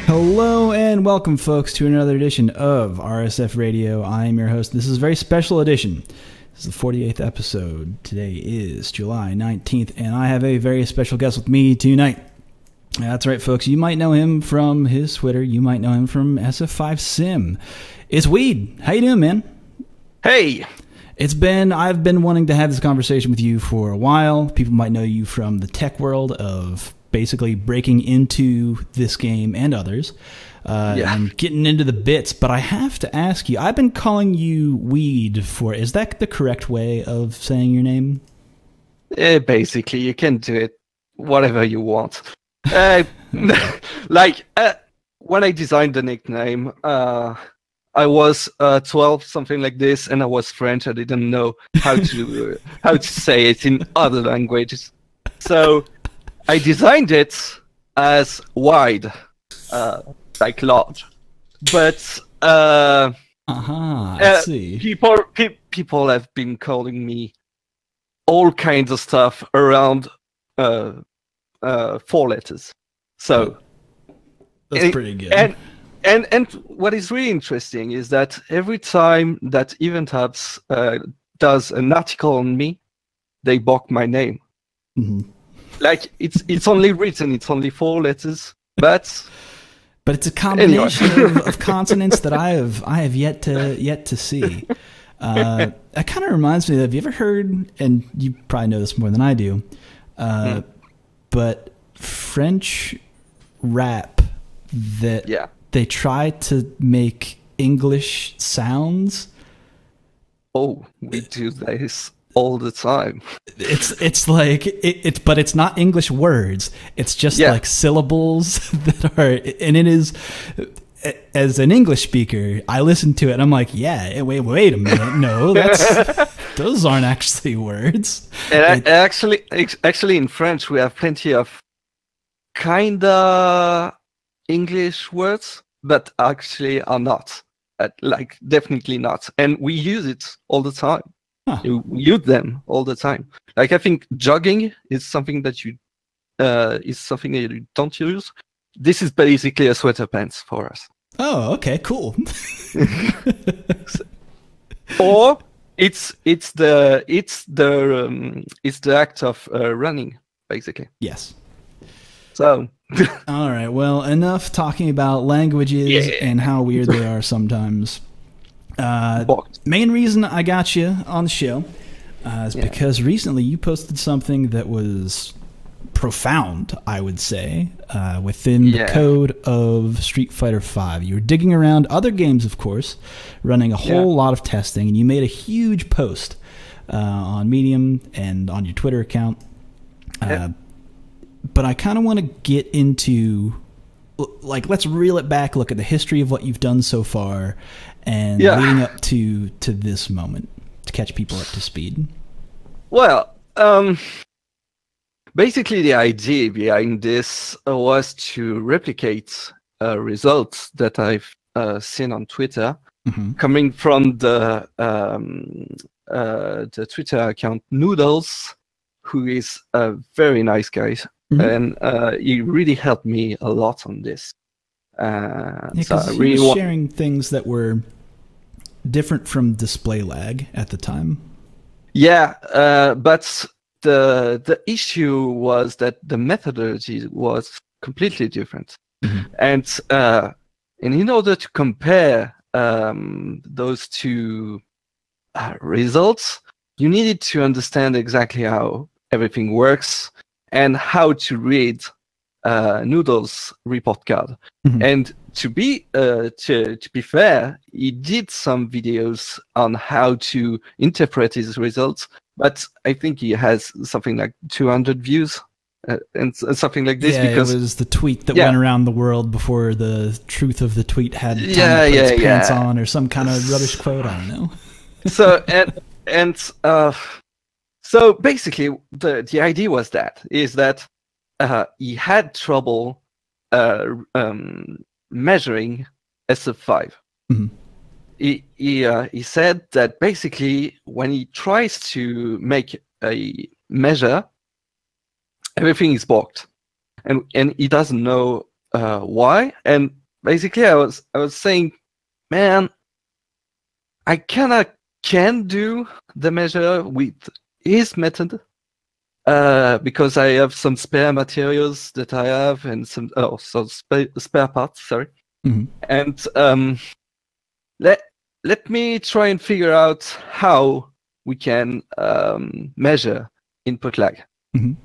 Hello and welcome, folks, to another edition of RSF Radio. I am your host. This is a very special edition. This is the 48th episode. Today is July 19th, and I have a very special guest with me tonight. That's right, folks. You might know him from his Twitter. You might know him from SF5 Sim. It's WydD. How you doing, man? Hey! I've been wanting to have this conversation with you for a while. People might know you from the tech world of basically breaking into this game and others, and getting into the bits. But I have to ask you, I've been calling you WydD is that the correct way of saying your name? Basically, you can do it whatever you want. When I designed the nickname, I was 12, something like this, and I was French. I didn't know how to say it in other languages, so I designed it as wide, like large. But I see. People have been calling me all kinds of stuff around 4 letters. So that's pretty good. And what is really interesting is that every time that Event Hubs does an article on me, they block my name. Mm-hmm. Like it's only written, it's only 4 letters, but it's a combination of consonants that I have yet to see. That kind of reminds me of, have you ever heard, and you probably know this more than I do, but French rap that they try to make English sounds? Oh, we do this all the time. It's like but it's not English words. It's just like syllables that are, and it is. As an English speaker, I listen to it and I'm like, wait a minute, no, those aren't actually words. And actually, in French, we have plenty of kinda English words, but actually are not. Like definitely not, and we use it all the time. Huh. You use them all the time. Like I think jogging is something that you don't use. This is basically a sweater pants for us. Oh, okay, cool. Or it's the act of running, basically. Yes. So. All right. Well, enough talking about languages and how weird they are sometimes. Main reason I got you on the show is because recently you posted something that was profound, I would say, within the code of Street Fighter V. You were digging around other games, of course, running a whole lot of testing, and you made a huge post on Medium and on your Twitter account. But I kind of want to get into, like, let's reel it back, look at the history of what you've done so far, and leading up to this moment, to catch people up to speed. Well, basically the idea behind this was to replicate results that I've seen on Twitter, coming from the Twitter account Noodles, who is a very nice guy. And he really helped me a lot on this. So I really was sharing things that were different from display lag at the time. But the issue was that the methodology was completely different. And in order to compare those two results, you needed to understand exactly how everything works and how to read Noodle's report card. And to be fair, he did some videos on how to interpret his results, but I think he has something like 200 views and something like this. Yeah, because it was the tweet that went around the world before the truth of the tweet had time to put its pants on, or some kind of rubbish quote. I don't know. So basically, the idea was that he had trouble measuring SF5. He said that basically when he tries to make a measure, everything is blocked, and he doesn't know why. And basically, I was saying, man, I kind of can do the measure with his method because I have some spare materials that I have and some spare parts. Sorry, and let me try and figure out how we can measure input lag.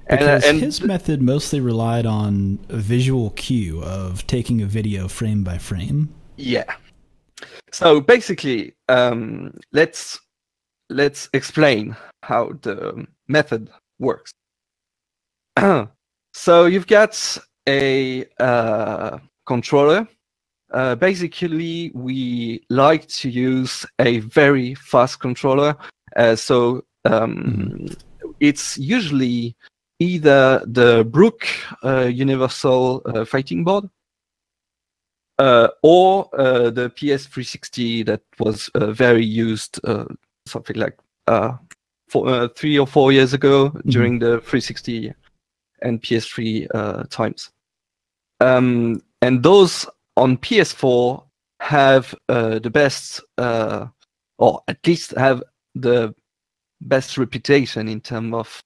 Because his method mostly relied on a visual cue of taking a video frame by frame. Yeah. So basically, let's explain how the method works. So you've got a controller. Basically, we like to use a very fast controller. It's usually either the Brook Universal Fighting Board or the PS360 that was very used something like 3 or 4 years ago during the 360 and PS3 times. And those on PS4 have the best, or at least have the best reputation in terms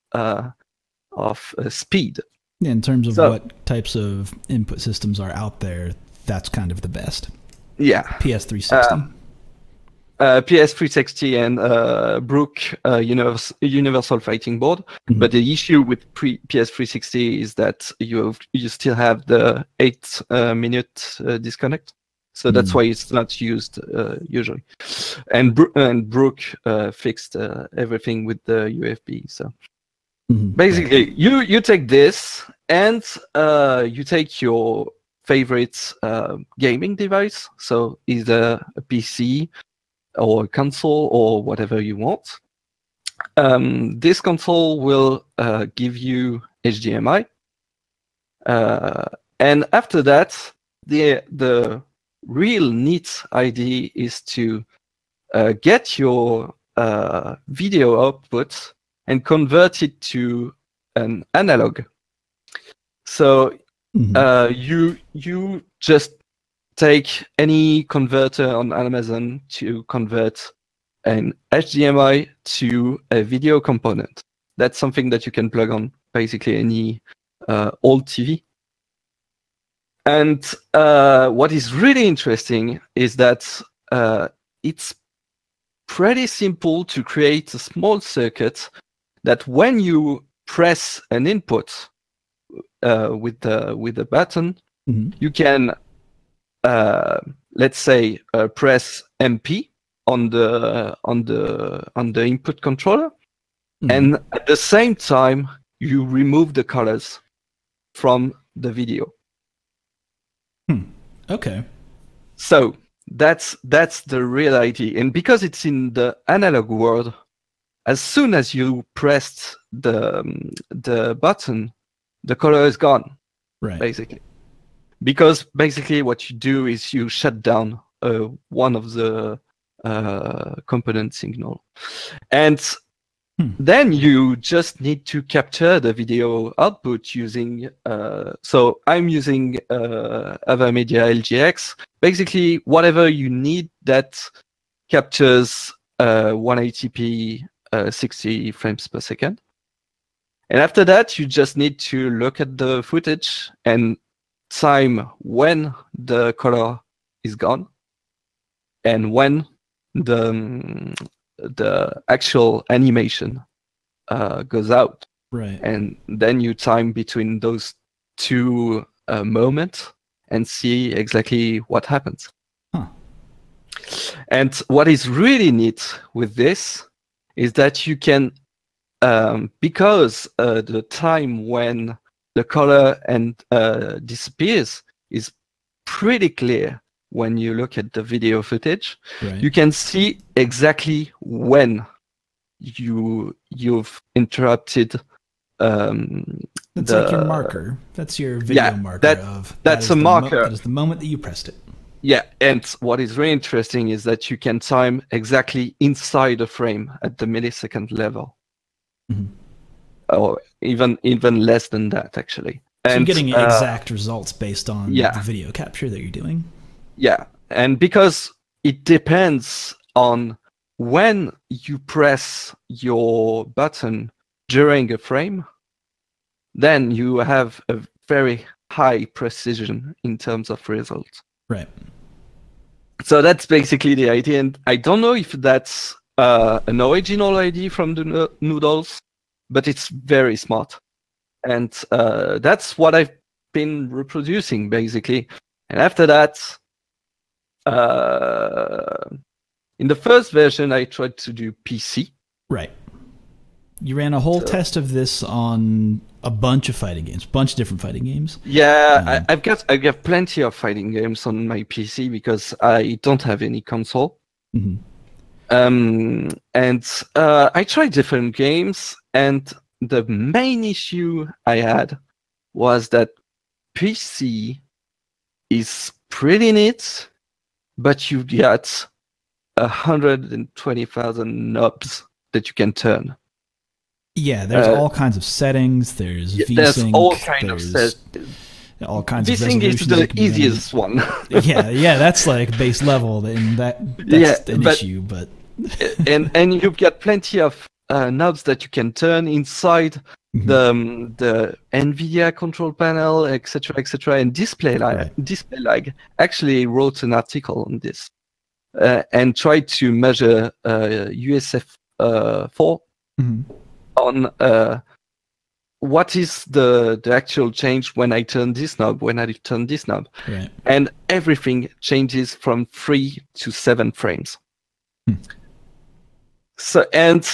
of speed. Yeah, in terms of what types of input systems are out there, that's kind of the best. Yeah. PS360. PS360 and Brook Universal Fighting Board. But the issue with PS360 is that you still have the 8-minute disconnect. So that's why it's not used usually. And Brook fixed everything with the UFB. So basically, you take this and you take your favorite gaming device. So either a PC or a console or whatever you want. This console will give you HDMI. And after that, the real neat idea is to get your video output and convert it to an analog. So you just take any converter on Amazon to convert an HDMI to a video component. That's something that you can plug on basically any old TV. And what is really interesting is that it's pretty simple to create a small circuit that when you press an input with the button, you can let's say press MP on the input controller, and at the same time you remove the colors from the video. Okay. So that's the real idea, and because it's in the analog world, as soon as you pressed the button, the color is gone. Right. Basically. Because basically what you do is you shut down one of the component signal. And then you just need to capture the video output using, so I'm using AverMedia LGX. Basically, whatever you need that captures 180p 60 frames per second. And after that, you just need to look at the footage and time when the color is gone and when the actual animation goes out. Right. And then you time between those two moments and see exactly what happens. And what is really neat with this is that you can, because the time when the color and disappears is pretty clear when you look at the video footage. Right. You can see exactly when you've interrupted. That's like your marker. That's your video marker. That's a marker. That is the moment that you pressed it. Yeah, and what is really interesting is that you can time exactly inside the frame at the millisecond level. Or even less than that, actually. So you're getting exact results based on the video capture that you're doing? Yeah, and because it depends on when you press your button during a frame, then you have a very high precision in terms of results. Right. So that's basically the idea, and I don't know if that's an original idea from the Noodles, but it's very smart. And that's what I've been reproducing, basically. And after that, in the first version, I tried to do PC. Right. You ran a whole test of this on a bunch of fighting games, bunch of different fighting games. Yeah, I've got plenty of fighting games on my PC because I don't have any console. Mm-hmm. And I tried different games, and the main issue I had was that PC is pretty neat, but you get 120,000 knobs that you can turn. Yeah, there's all kinds of settings. There's VSync. There's all kinds of settings. All kinds VSync of resolutions. Is the easiest one. yeah, that's like base level, and that's an issue. But and you've got plenty of knobs that you can turn inside the NVIDIA control panel, etc., etc. And Display Lag actually wrote an article on this and tried to measure SF4 on what is the actual change when I turn this knob, when I turn this knob. Right. And everything changes from 3 to 7 frames. So and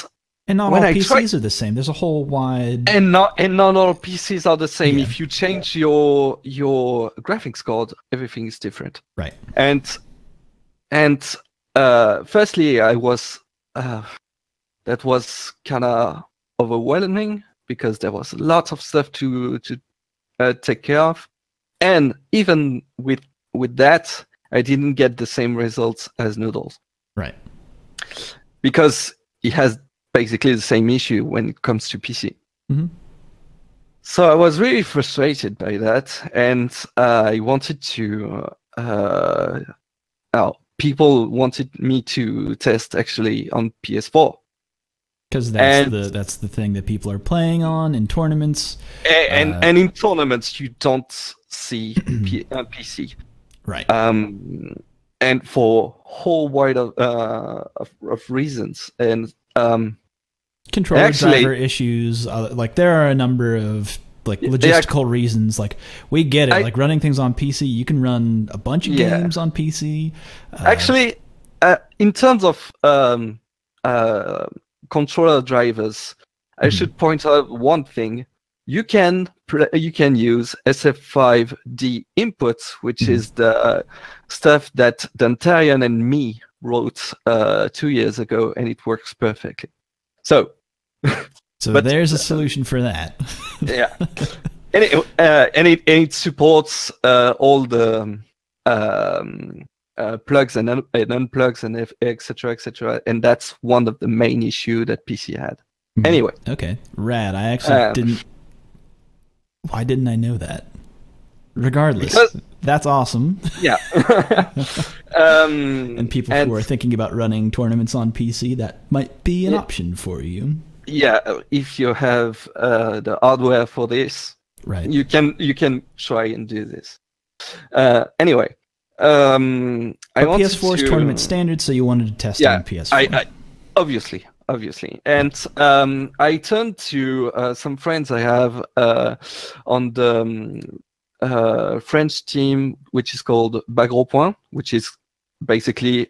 not all PCs are the same. There's a whole wide and not all PCs are the same. Yeah. If you change your graphics card, everything is different. Right. And firstly, I was that was kind of overwhelming because there was a lot of stuff to take care of, and even with that, I didn't get the same results as Noodles. Right. Because it has basically the same issue when it comes to PC. So I was really frustrated by that, and I wanted to. People wanted me to test actually on PS4. Because that's the thing that people are playing on in tournaments. And in tournaments, you don't see PC. Right. And for a whole wide of reasons. And controller driver issues. Like there are a number of logistical reasons. Like we get it. Like running things on PC, you can run a bunch of games on PC. Actually, in terms of controller drivers, I should point out one thing. You can use SF5D inputs, which is the stuff that Dantarian and me wrote 2 years ago, and it works perfectly. So there's a solution for that. Yeah, and it supports all the plugs and unplugs and etc., etc. And that's one of the main issue that PC had. Anyway. Okay. Rad. I actually didn't. Why didn't I know that? Regardless, that's awesome. Yeah. And people who are thinking about running tournaments on PC, that might be an option for you. Yeah, if you have the hardware for this, right? You can try and do this. Anyway. PS4 is tournament standard, so you wanted to test on PS4. Obviously, and I turned to some friends I have on the French team, which is called Bagro Point, which is basically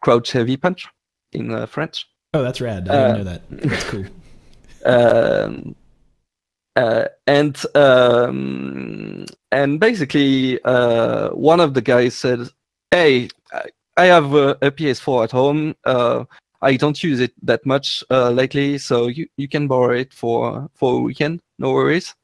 crouch heavy punch in French. Oh, that's rad! I didn't know that. That's cool. And basically, one of the guys said, "Hey, I have a PS4 at home. I don't use it that much lately, so you can borrow it for a weekend. No worries."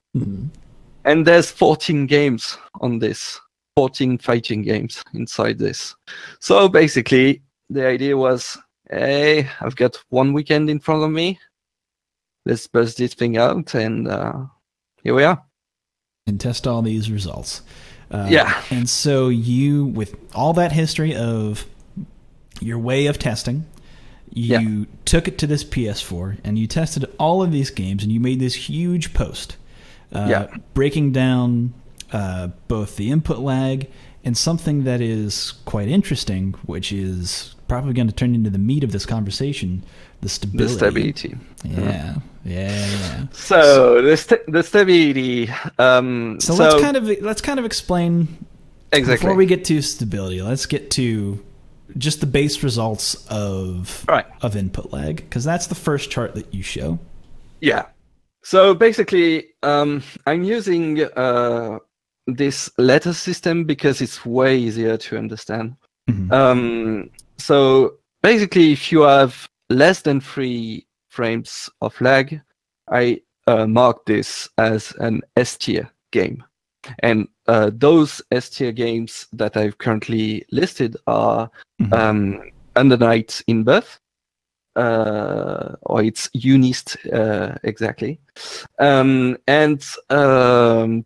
And there's 14 games on this, 14 fighting games inside this. So basically, the idea was, hey, I've got one weekend in front of me. Let's bust this thing out and here we are. And test all these results. Yeah. And so you, with all that history of your way of testing, you took it to this PS4 and you tested all of these games and you made this huge post breaking down both the input lag and something that is quite interesting, which is probably going to turn into the meat of this conversation, the stability. The stability. Yeah. So the stability. So let's kind of explain exactly before we get to stability. Let's get to just the base results of input lag, because that's the first chart that you show. Yeah. So basically, I'm using this letter system because it's way easier to understand. So basically, if you have less than 3 frames of lag, I mark this as an S tier game. And those S tier games that I've currently listed are Under Night in Birth, or it's Unist exactly, and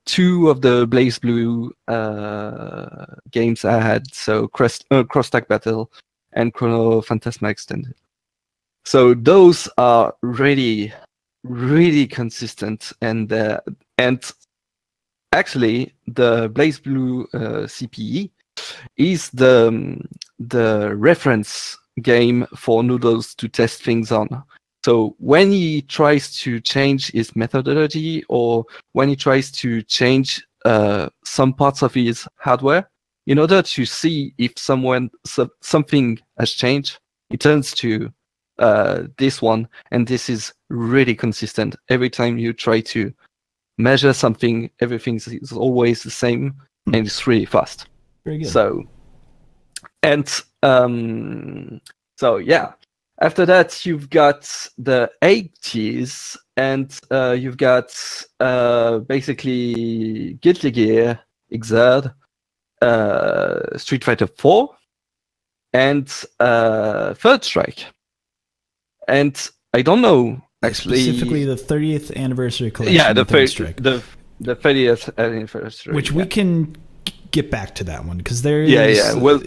2 of the Blaze Blue games I had, so Cross Tag Battle and Chrono Phantasma Extended. So those are really, really consistent, and actually the Blaze Blue CPE is the reference game for Noodles to test things on. So when he tries to change his methodology, or when he tries to change some parts of his hardware, in order to see if something has changed, he turns to this one, and this is really consistent. Every time you try to measure something, everything is always the same, and it's really fast. Very good. So yeah. After that, you've got the 80s, and you've got basically Guilty Gear, Xrd, Street Fighter 4, and Third Strike. And I don't know, actually, specifically the 30th anniversary collection. Yeah, the 30th anniversary. Which we can get back to that one, because there is. Yeah. Well,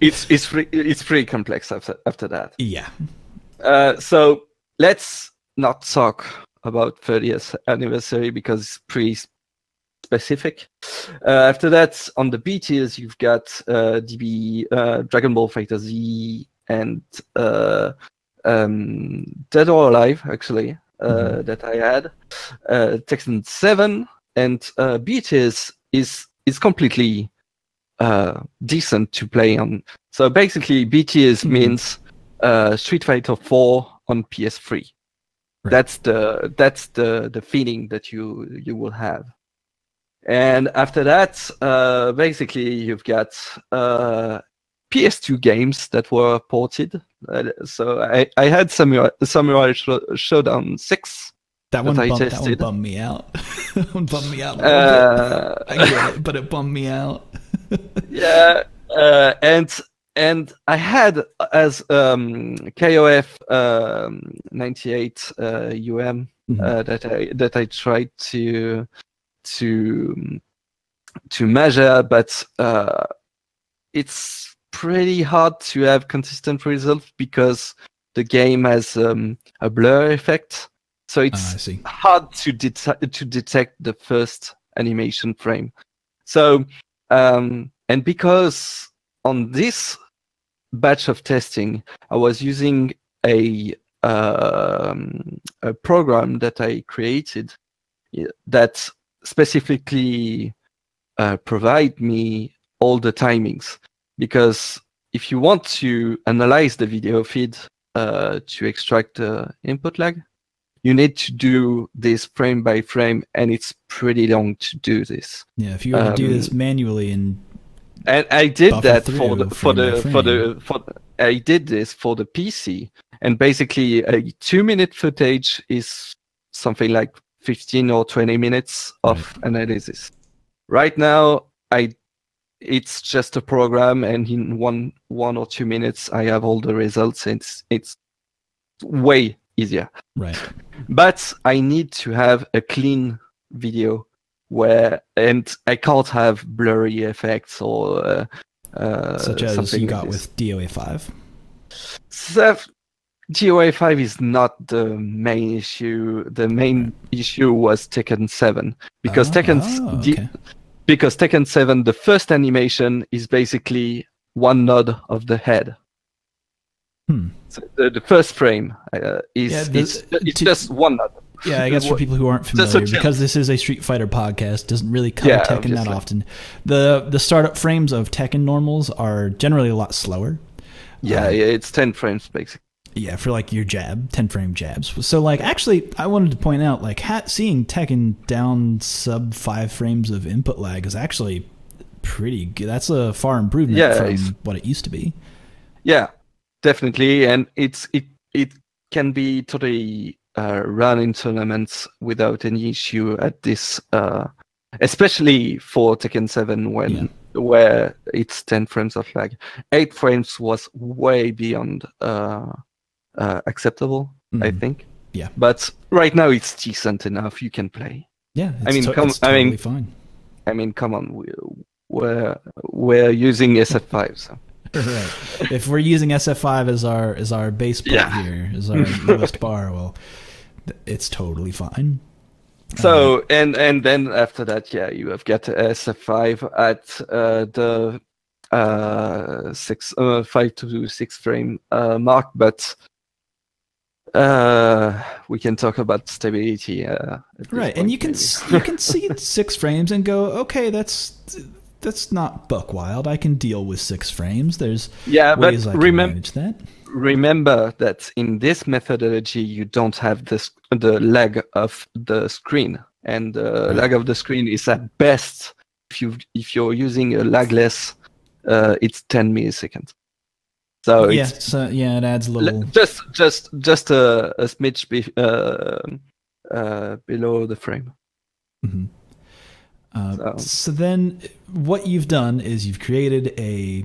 it's pretty complex after that. Yeah. So let's not talk about 30th anniversary because it's pretty specific. After that, on the B tiers, you've got DB, Dragon Ball Fighter Z, and Dead or Alive, actually, that I had. Tekken 7, and B tiers is completely decent to play on. So basically, B tiers means Street Fighter 4 on PS3. Right. That's the feeling that you will have. And after that, basically, you've got PS2 games that were ported. So I had Samurai Showdown 6. That one bummed me out. That one bummed me out a little bit. I get it, but it bummed me out. Yeah, and I had as KOF 98 that I tried to measure, but it's pretty hard to have consistent results because the game has a blur effect. So it's hard to detect the first animation frame. So and because on this batch of testing, I was using a program that I created that specifically provide me all the timings. Because if you want to analyze the video feed to extract the input lag, you need to do this frame by frame, and it's pretty long to do this. Yeah, if you were to do this manually and I did that I did this for the PC, and basically a 2-minute footage is something like 15 or 20 minutes of analysis. Right now, it's just a program, and in one or 2 minutes, I have all the results. It's way easier. Right. But I need to have a clean video and I can't have blurry effects or such as you got like with DOA5. DOA5 is not the main issue. The main issue was Tekken 7 because because Tekken 7, the first animation is basically one nod of the head. So the first frame is just one nod. Yeah, I guess for people who aren't familiar, because this is a Street Fighter podcast, doesn't really cover Tekken that often. The startup frames of Tekken normals are generally a lot slower. Yeah, it's 10 frames basically. Yeah, for like your jab, 10-frame jabs. So like, actually, I wanted to point out, like, seeing Tekken down sub 5 frames of input lag is actually pretty good. That's a far improvement from what it used to be. Yeah, definitely, and it can be totally run in tournaments without any issue at this, especially for Tekken 7 where it's 10 frames of lag. 8 frames was way beyond acceptable, I think. Yeah. But right now it's decent enough. You can play. Yeah. It's totally fine. I mean, come on. We're using SF5. So. Right. If we're using SF5 as our base point here, as our lowest bar, well, it's totally fine. So and then after that, you have got SF5 at the 5 to 6 frame mark, but we can talk about stability. Right, and you can see 6 frames and go, okay, that's not buck wild. I can deal with 6 frames. There's ways I can manage that. Remember that in this methodology, you don't have the lag of the screen, and the lag of the screen is at best if you're using a lagless, it's 10 milliseconds. So it adds a little just a smidge below the frame. Mm-hmm. So then what you've done is you've created a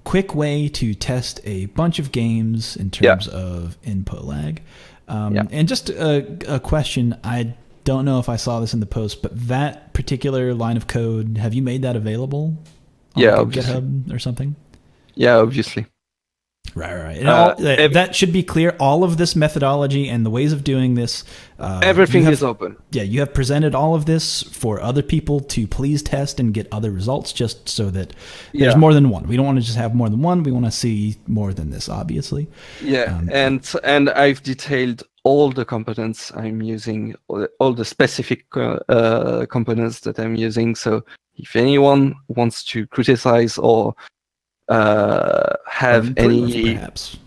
quick way to test a bunch of games in terms of input lag. And just a question, I don't know if I saw this in the post, but that particular line of code, have you made that available on GitHub or something? Yeah, obviously. Right. That should be clear. All of this methodology and the ways of doing this, everything is open. Yeah, you have presented all of this for other people to please test and get other results, just so that there's more than one. We don't want to just have more than one. We want to see more than this, obviously. Yeah, and I've detailed all the components I'm using, all the specific components that I'm using. So if anyone wants to criticize or have any perhaps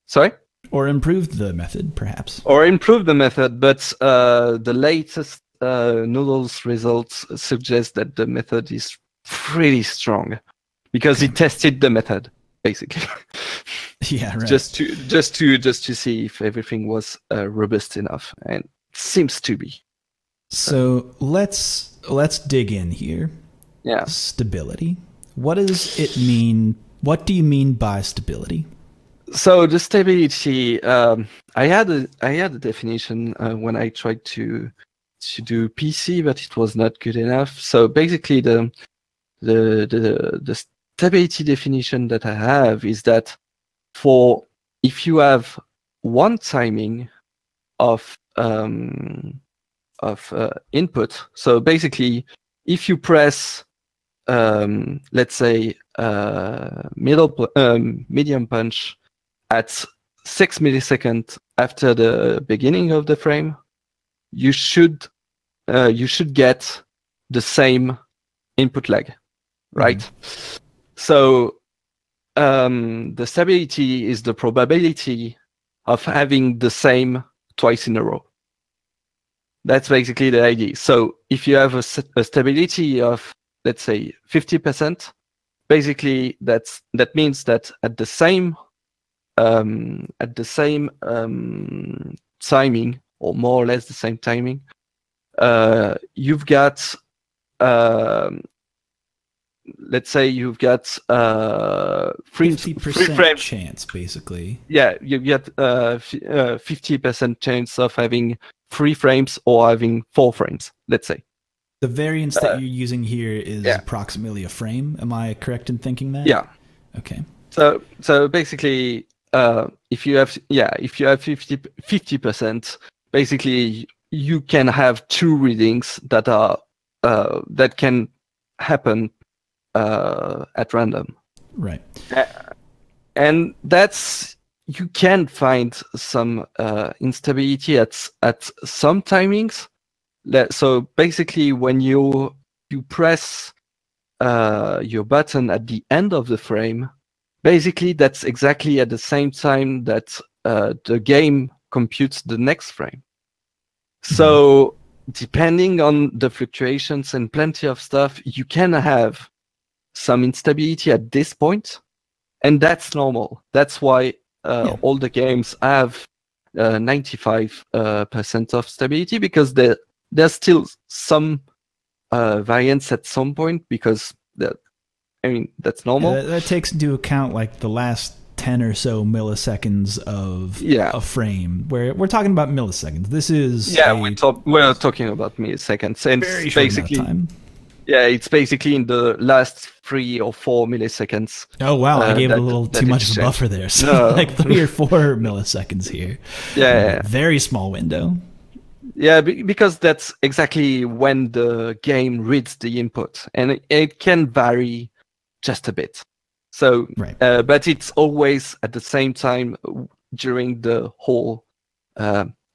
sorry, or improve the method, perhaps, or improve the method, but the latest Noodles results suggest that the method is pretty strong because it tested the method basically. Yeah, right. just to see if everything was robust enough, and it seems to be. So let's dig in here. Yeah, stability. What does it mean? What do you mean by stability? So the stability, I had a definition when I tried to do PC, but it was not good enough. So basically, the stability definition that I have is that if you have one timing of input, so basically, if you press let's say medium punch at 6 milliseconds after the beginning of the frame, you should get the same input lag, right? Mm-hmm. So the stability is the probability of having the same twice in a row. That's basically the idea. So if you have a stability of, let's say, 50%, basically that means that at the same timing, or more or less the same timing, you've got let's say you've got 50% chance, basically. Yeah, you get 50% chance of having 3 frames or having 4 frames, let's say. The variance that you're using here is approximately a frame. Am I correct in thinking that? Yeah. Okay. So basically, if you have 50%, basically you can have 2 readings that are that can happen at random. Right. And that's, you can find some instability at some timings. So basically, when you press your button at the end of the frame, basically that's exactly at the same time that the game computes the next frame. So depending on the fluctuations and plenty of stuff, you can have some instability at this point, and that's normal. That's why all the games have 95% of stability, because there's still some variance at some point, because that's normal. That takes into account like the last 10 or so milliseconds of a frame, where we're talking about milliseconds. This is we're talking about milliseconds, and very short basically time. Yeah, it's basically in the last 3 or 4 milliseconds. Oh wow, I gave it a little too much of a buffer there. So like 3 or 4 milliseconds here. Yeah. Very small window. Yeah, because that's exactly when the game reads the input, and it can vary just a bit. So, but it's always at the same time during the whole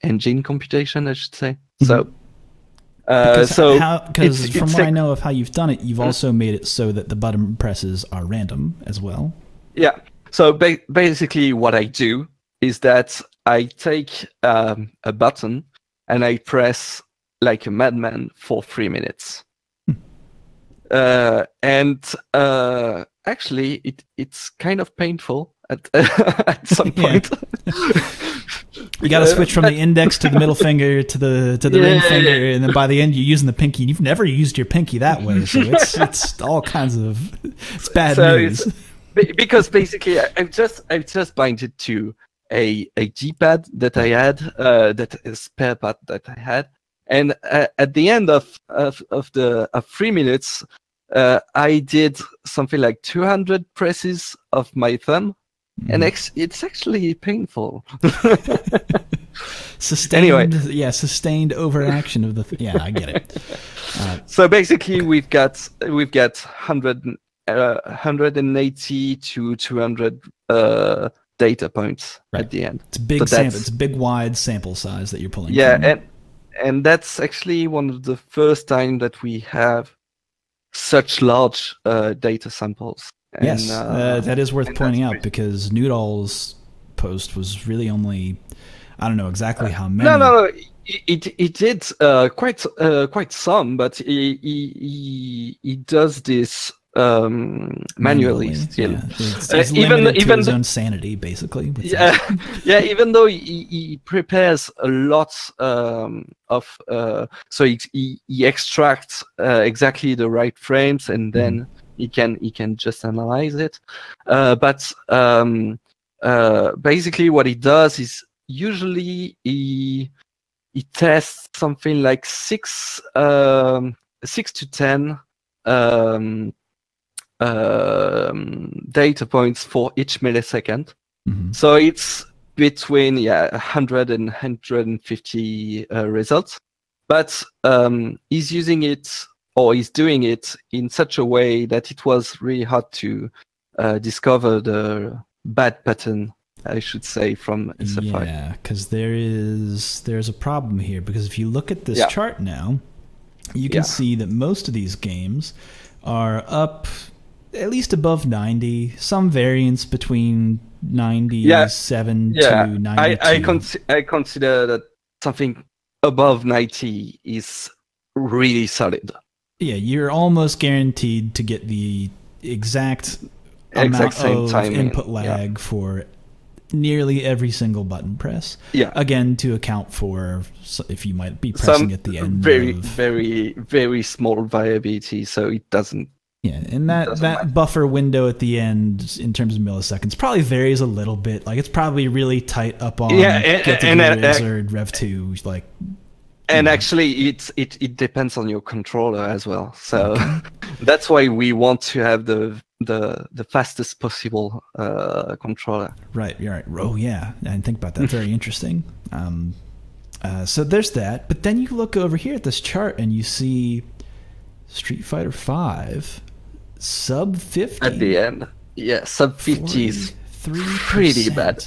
engine computation, I should say. So, because from what I know of how you've done it, you've also made it so that the button presses are random as well. Yeah. So basically, what I do is that I take a button and I press like a madman for 3 minutes. Actually, it's kind of painful at some point. You got to switch from the index to the middle finger to the ring finger, and then by the end you're using the pinky. And you've never used your pinky that way, so it's all kinds of bad news. Because basically, I've just binded to a D-pad that I had, that is spare pad that I had, and at the end of 3 minutes, I did something like 200 presses of my thumb, and it's actually painful. Sustained overaction of the. I get it. So basically, we've got 180 to 200 data points at the end. It's a big sample. It's a big wide sample size that you're pulling. Yeah, and that's actually one of the first time that we have such large data samples. And, yes, that is worth pointing out, because Noodle's post was really only, I don't know exactly how many. No. He did quite some, but he does this manually still. Yeah. It's limited to his own sanity, basically. Even though he prepares a lot so he extracts exactly the right frames, and then he can just analyze it. But basically, what he does is usually he tests something like 6 to 10 data points for each millisecond. So it's between 100 and 150 results. But he's using it, or he's doing it in such a way that it was really hard to discover the bad pattern, I should say, from SF5. Yeah, because there's a problem here, because if you look at this chart now, you can see that most of these games are up at least above 90, some variance between 97 to 92. I consider that something above 90 is really solid. Yeah, you're almost guaranteed to get the exact amount of input lag for nearly every single button press. Yeah. Again, to account for if you might be pressing at the end. Very small variability, so it doesn't. Yeah, and that buffer window at the end, in terms of milliseconds, probably varies a little bit. Like, it's probably really tight up on Guilty Gear or Rev 2, like And actually, it depends on your controller as well. So that's why we want to have the fastest possible controller. Right. You're right. Oh yeah, I didn't think about that. Very interesting. So there's that. But then you look over here at this chart and you see Street Fighter 5 sub 50 at the end. Yeah, sub 50 is pretty bad.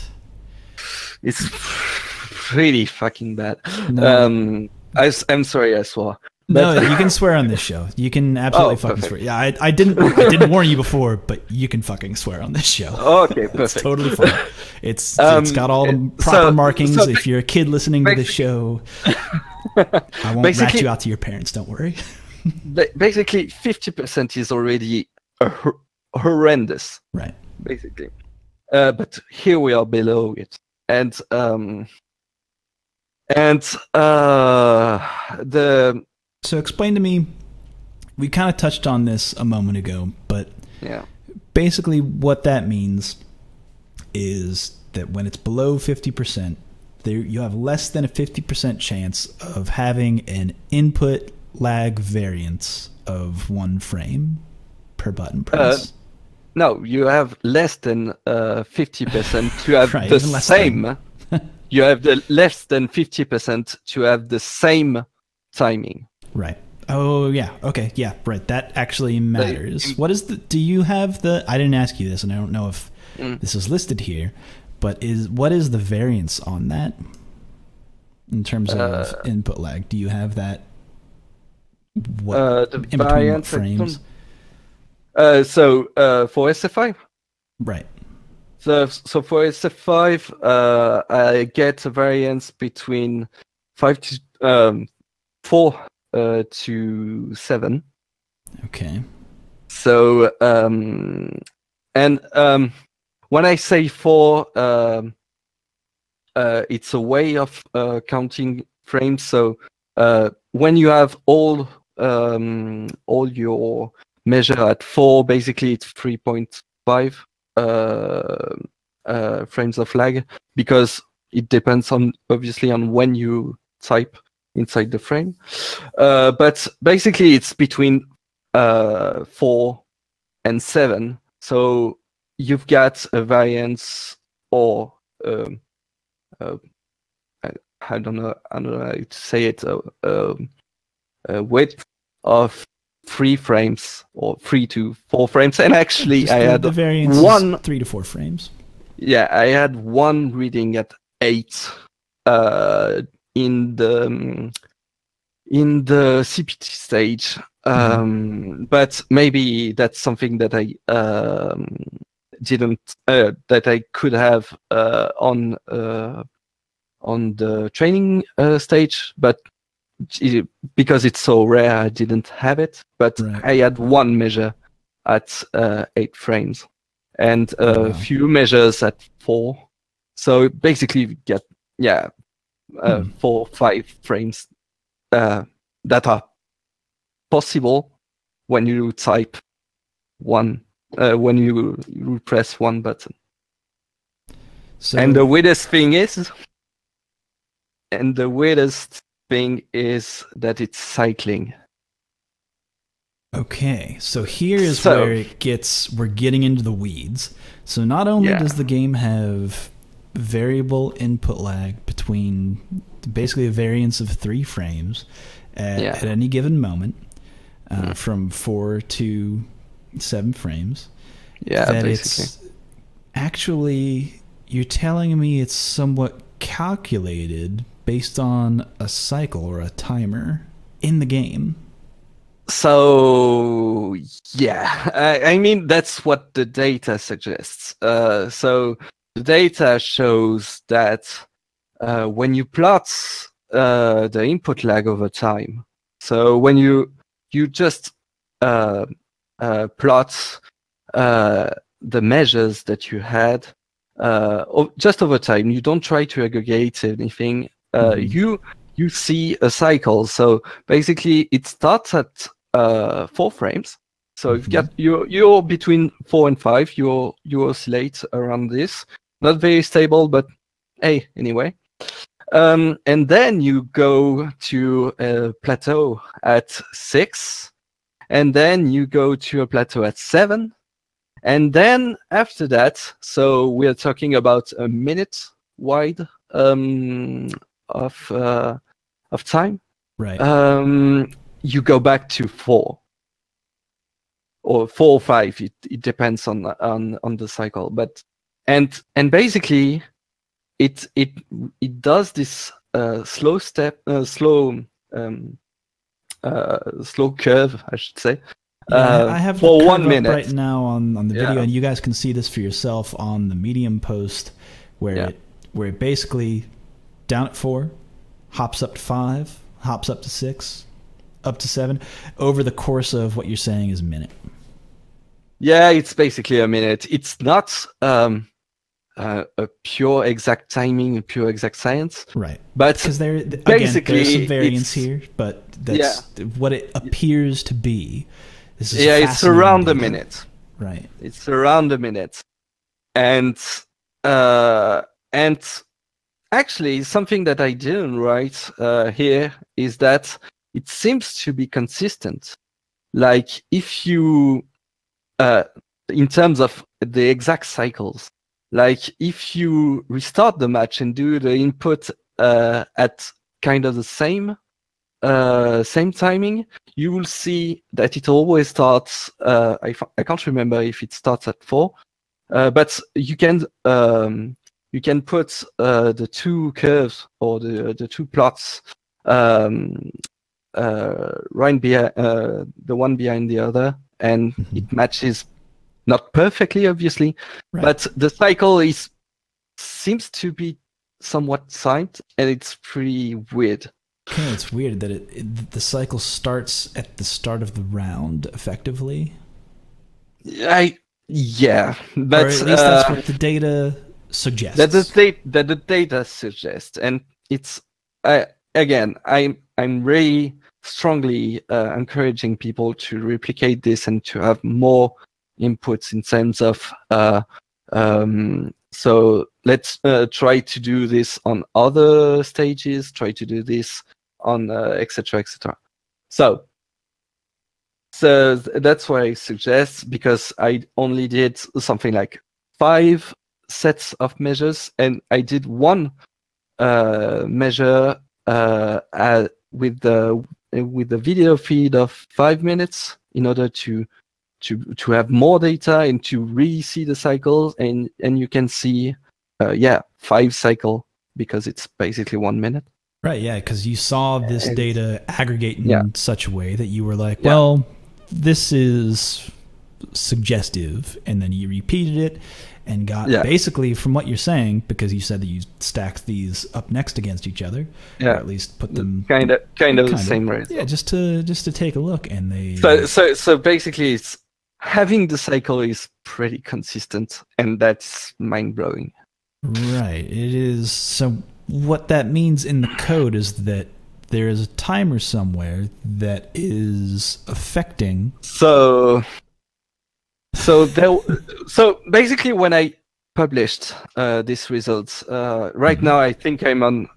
It's pretty fucking bad. No. I'm sorry I swore. No, you can swear on this show. You can absolutely fucking swear. Yeah, I didn't warn you before, but you can fucking swear on this show. Okay, perfect. It's totally fine. It's got all the proper markings. If you're a kid listening to this show, I won't rat you out to your parents. Don't worry. Basically, 50% is already horrendous. Right. Basically, but here we are below it, and So explain to me, we kind of touched on this a moment ago, but basically what that means is that when it's below 50%, you have less than a 50% chance of having an input lag variance of 1 frame per button press. No, you have less than 50% to have the same. You have the less than 50% to have the same timing. Right. Oh yeah. Okay. Yeah. Right. That actually matters. What is the? Do you have the? I didn't ask you this, and I don't know if this is listed here. But what is the variance on that in terms of input lag? Do you have that? What the in between frames? So for SF5, right. So for SF5, I get a variance between 4 to 7. Okay. So when I say 4, it's a way of counting frames. So when you have all your measure at 4, basically it's 3.5 frames of lag, because it depends obviously on when you type inside the frame. But basically it's between 4 and 7. So you've got a variance, or I don't know how to say it, a width of 3 frames, or 3 to 4 frames. And actually I had the variance is 3 to 4 frames. Yeah, I had one reading at 8 in the CPT stage. But maybe that's something that I didn't that I could have on the training stage, but because it's so rare, I didn't have it. But I had one measure at 8 frames, and a few measures at 4. So basically, you get 4 or 5 frames that are possible when you type one, when you press one button. So, and the weirdest thing is that it's cycling. Okay, so here is where we're getting into the weeds. So not only does the game have variable input lag between basically a variance of 3 frames at any given moment, from 4 to 7 frames. Yeah, that basically. It's actually, you're telling me it's somewhat calculated based on a cycle or a timer in the game. So I mean, that's what the data suggests. So the data shows that when you plot the input lag over time, so when you just plot the measures that you had just over time, you don't try to aggregate anything. You see a cycle. So basically, it starts at 4 frames. So you've got you're between 4 and 5. You oscillate around this. Not very stable, but hey, anyway. And then you go to a plateau at 6, and then you go to a plateau at 7, and then after that, so we're talking about a minute wide of time. Right. You go back to 4. Or 4 or 5, it depends on the cycle, but and basically it does this slow curve, I should say. I have for the 1 curve minute up right now on the video, and you guys can see this for yourself on the Medium post, where it basically down at 4, hops up to 5, hops up to 6, up to 7, over the course of what you're saying is a minute. Yeah, it's basically a minute. It's not a pure exact timing, a pure exact science. Right. But because basically, there's some variance here, but that's what it appears to be. This is it's around a minute. Right. It's around a minute. And actually something that I didn't write here is that it seems to be consistent. Like if you in terms of the exact cycles, like if you restart the match and do the input at kind of the same timing, you will see that it always starts. I can't remember if it starts at 4, but you can put the two curves or the two plots right behind the one behind the other, and it matches. Not perfectly, obviously, but the cycle seems to be somewhat timed, and it's pretty weird. Okay, it's weird that the cycle starts at the start of the round, effectively. Yeah, but or at least that's what the data suggests. That the data suggests, and it's again, I'm really strongly encouraging people to replicate this and to have more inputs in terms of so let's try to do this on other stages, try to do this on etc. So that's what I suggest, because I only did something like 5 sets of measures, and I did one measure with the video feed of 5 minutes in order to have more data and to really see the cycles, and you can see 5 cycle, because it's basically 1 minute. Right, yeah, because you saw this data aggregate in such a way that you were like, well, this is suggestive, and then you repeated it and got basically, from what you're saying, because you said that you stacked these up next against each other, or at least put them kind of the same way. Yeah, just to take a look, and they so basically it's having the cycle is pretty consistent, and that's mind-blowing. Right, it is. So what that means in the code is that there is a timer somewhere that is affecting. So basically, when I published these results, right now I think I'm on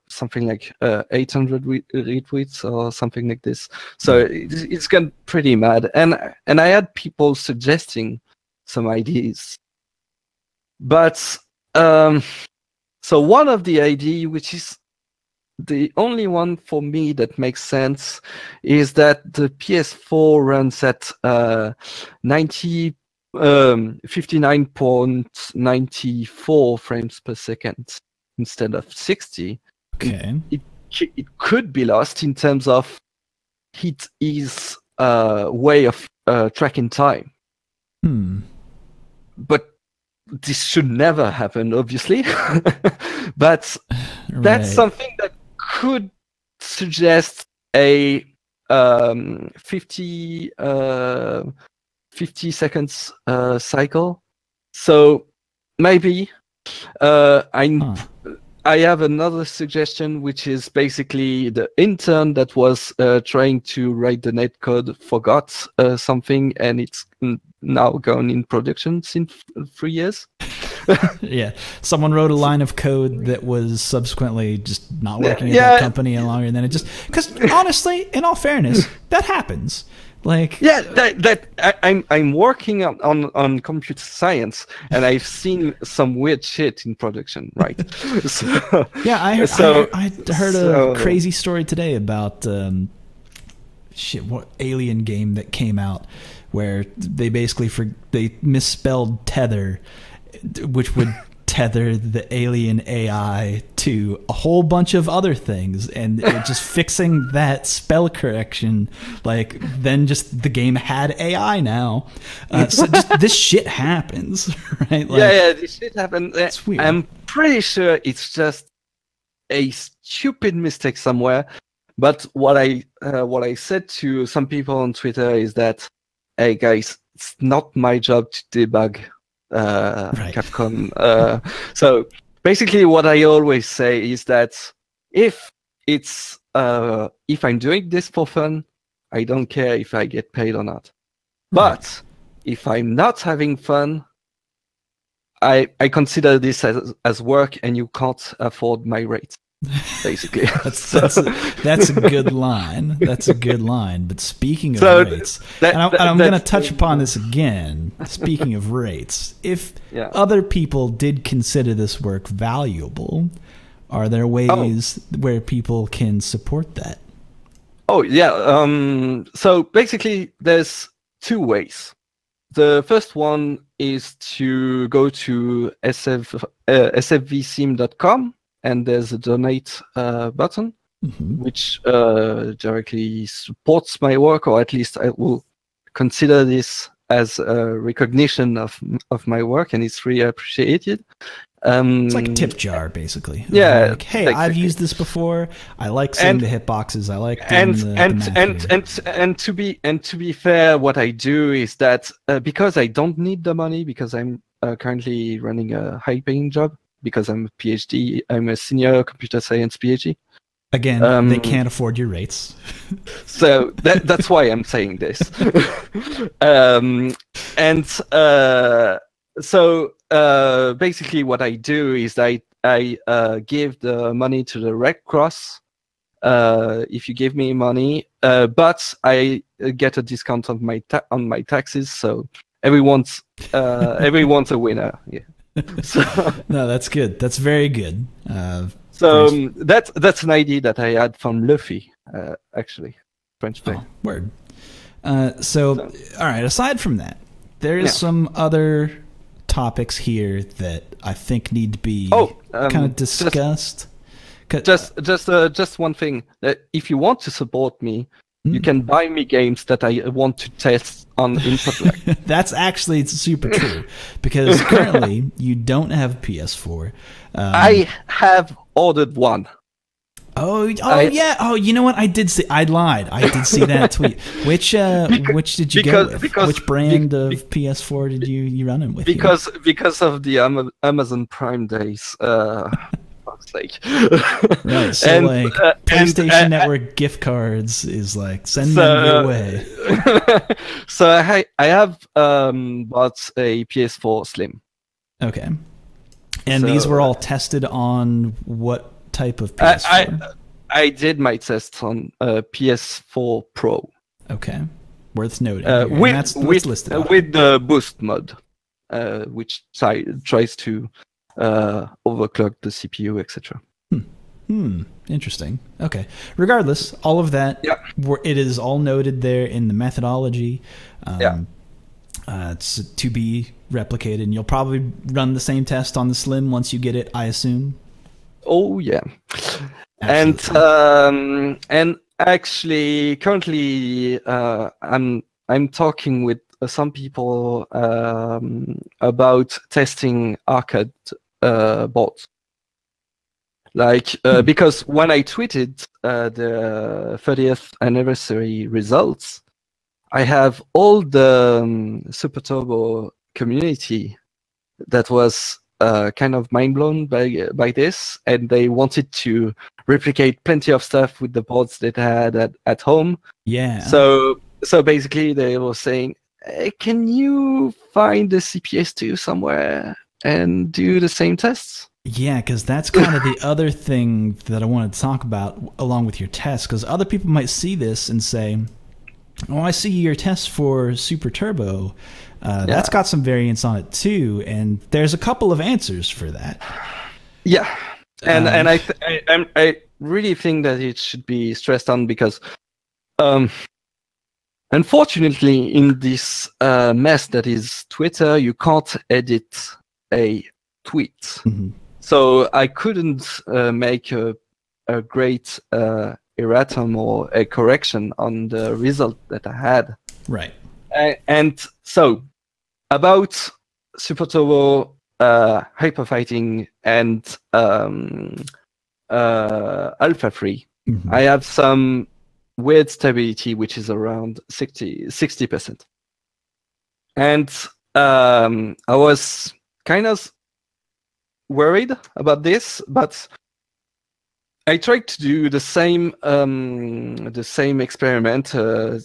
something like 800 retweets or something like this. So it's gone pretty mad, and I had people suggesting some ideas, but so one of the ideas, which is the only one for me that makes sense, is that the PS4 runs at 59.94 frames per second instead of 60. Okay. It could be lost in terms of it is a way of tracking time. But this should never happen, obviously. But that's something that could suggest a 50 seconds cycle. So maybe I have another suggestion, which is basically the intern that was trying to write the netcode forgot something, and it's now gone in production since 3 years. Yeah, someone wrote a line of code that was subsequently just not working at that company any longer, and then it just because honestly, in all fairness, that happens. Like I'm working on computer science, and I've seen some weird shit in production, right? I heard a crazy story today about what alien game that came out where they basically they misspelled tether, which would tether the alien AI to a whole bunch of other things, and just fixing that spell correction, like then just the game had AI now. So just, this shit happens, right? Like, this shit happens. It's weird. I'm pretty sure it's just a stupid mistake somewhere. But what I said to some people on Twitter is that, hey guys, it's not my job to debug Capcom. So basically, what I always say is that if I'm doing this for fun, I don't care if I get paid or not. But if I'm not having fun, I consider this as work, and you can't afford my rate. Basically, that's a good line. That's a good line. But speaking of rates, I'm going to touch upon this again. Speaking of rates, if other people did consider this work valuable, are there ways where people can support that? Oh yeah. So basically, there's two ways. The first one is to go to sfvsim.com. And there's a donate button, which directly supports my work, or at least I will consider this as a recognition of my work, and it's really appreciated. It's like a tip jar, basically. Yeah. Like, hey, exactly. I've used this before. I like seeing the hitboxes. I like doing and to be fair, what I do is that because I don't need the money, because I'm currently running a high-paying job. Because I'm a PhD, I'm a senior computer science PhD. Again, they can't afford your rates. So that's why I'm saying this. So basically what I do is I give the money to the Red Cross if you give me money, but I get a discount on my taxes, so everyone's a winner. Yeah. So, no, that's good. That's very good. That's an idea that I had from Luffy, actually, French player. Oh, word. All right. Aside from that, there is some other topics here that I think need to be kind of discussed. Just one thing. If you want to support me, you can buy me games that I want to test in public. That's actually super true, because currently you don't have a PS4. I have ordered one. Yeah. Oh, you know what? I did see. I lied. I did see that tweet. Which did you go with? Which brand of PS4 did you run it with? Because of the Amazon Prime days. Like. Right, so PlayStation Network gift cards is like send them your way. So I have bought a PS4 Slim. Okay, and these were all tested on what type of PS4? I did my tests on PS4 Pro. Okay, worth noting. With the boost mod, which tries to overclock the CPU, etc. Interesting. Okay. Regardless, all of that, it is all noted there in the methodology. It's to be replicated, and you'll probably run the same test on the Slim once you get it, I assume. Oh yeah. Absolutely. And actually, currently, I'm talking with some people about testing arcade boards. Like because when I tweeted the 30th anniversary results, I have all the Super Turbo community that was kind of mind blown by this, and they wanted to replicate plenty of stuff with the boards that they had at home. Yeah. So basically, they were saying, hey, "Can you find the CPS2 somewhere?" and do the same tests. Yeah, because that's kind of the other thing that I wanted to talk about along with your tests, because other people might see this and say, oh, I see your test for Super Turbo. That's got some variance on it too, and there's a couple of answers for that. Yeah, and I really think that it should be stressed on because, unfortunately, in this mess that is Twitter, you can't edit a tweet. Mm-hmm. So I couldn't make a great erratum or a correction on the result that I had. Right. And so about Super Turbo, hyperfighting, and alpha 3, mm-hmm. I have some weird stability, which is around 60%. And I was kind of worried about this, but I tried to do the same experiment. You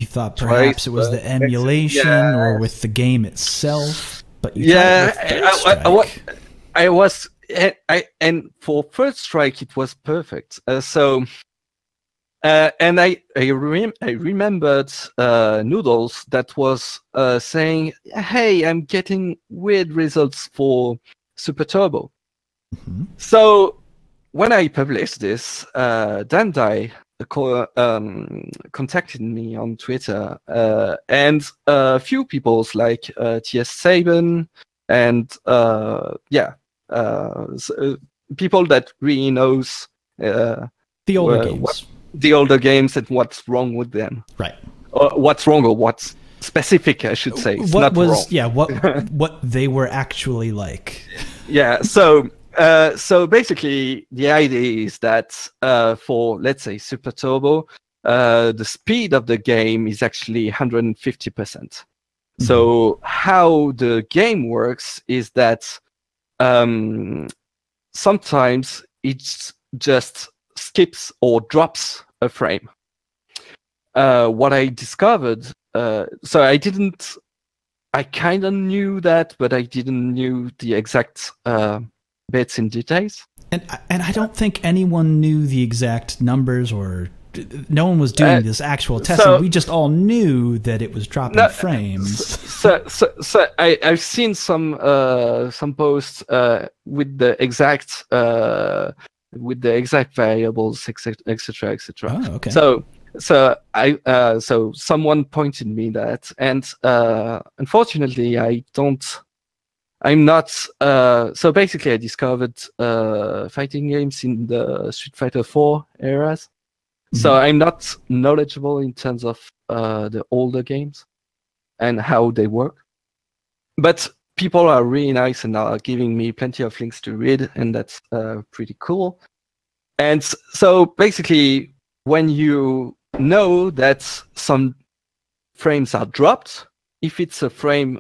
thought perhaps it was the emulation or with the game itself, but you and for First Strike it was perfect. And I remembered Noodles that was saying, "Hey, I'm getting weird results for Super Turbo." Mm-hmm. So when I published this, Dandai contacted me on Twitter, and a few people like TS Saban and people that really knows the older games. The older games and what's wrong with them. Right. Or what's wrong, or what's specific, I should say. It's what not was wrong. Yeah, what they were actually like. Yeah, so basically the idea is that for, let's say, Super Turbo, the speed of the game is actually 150%. Mm-hmm. So how the game works is that sometimes it just skips or drops a frame. What I discovered, so I kind of knew that, but I didn't knew the exact bits in details. And I don't think anyone knew the exact numbers, or no one was doing this actual testing. So, we just all knew that it was dropping frames. So I've seen some posts with the exact variables, etc. Oh, okay. So someone pointed me that, and unfortunately I'm not. So basically, I discovered fighting games in the Street Fighter 4 eras. Mm-hmm. So I'm not knowledgeable in terms of the older games and how they work. But people are really nice and are giving me plenty of links to read, and that's pretty cool. And so basically, when you know that some frames are dropped, if it's a frame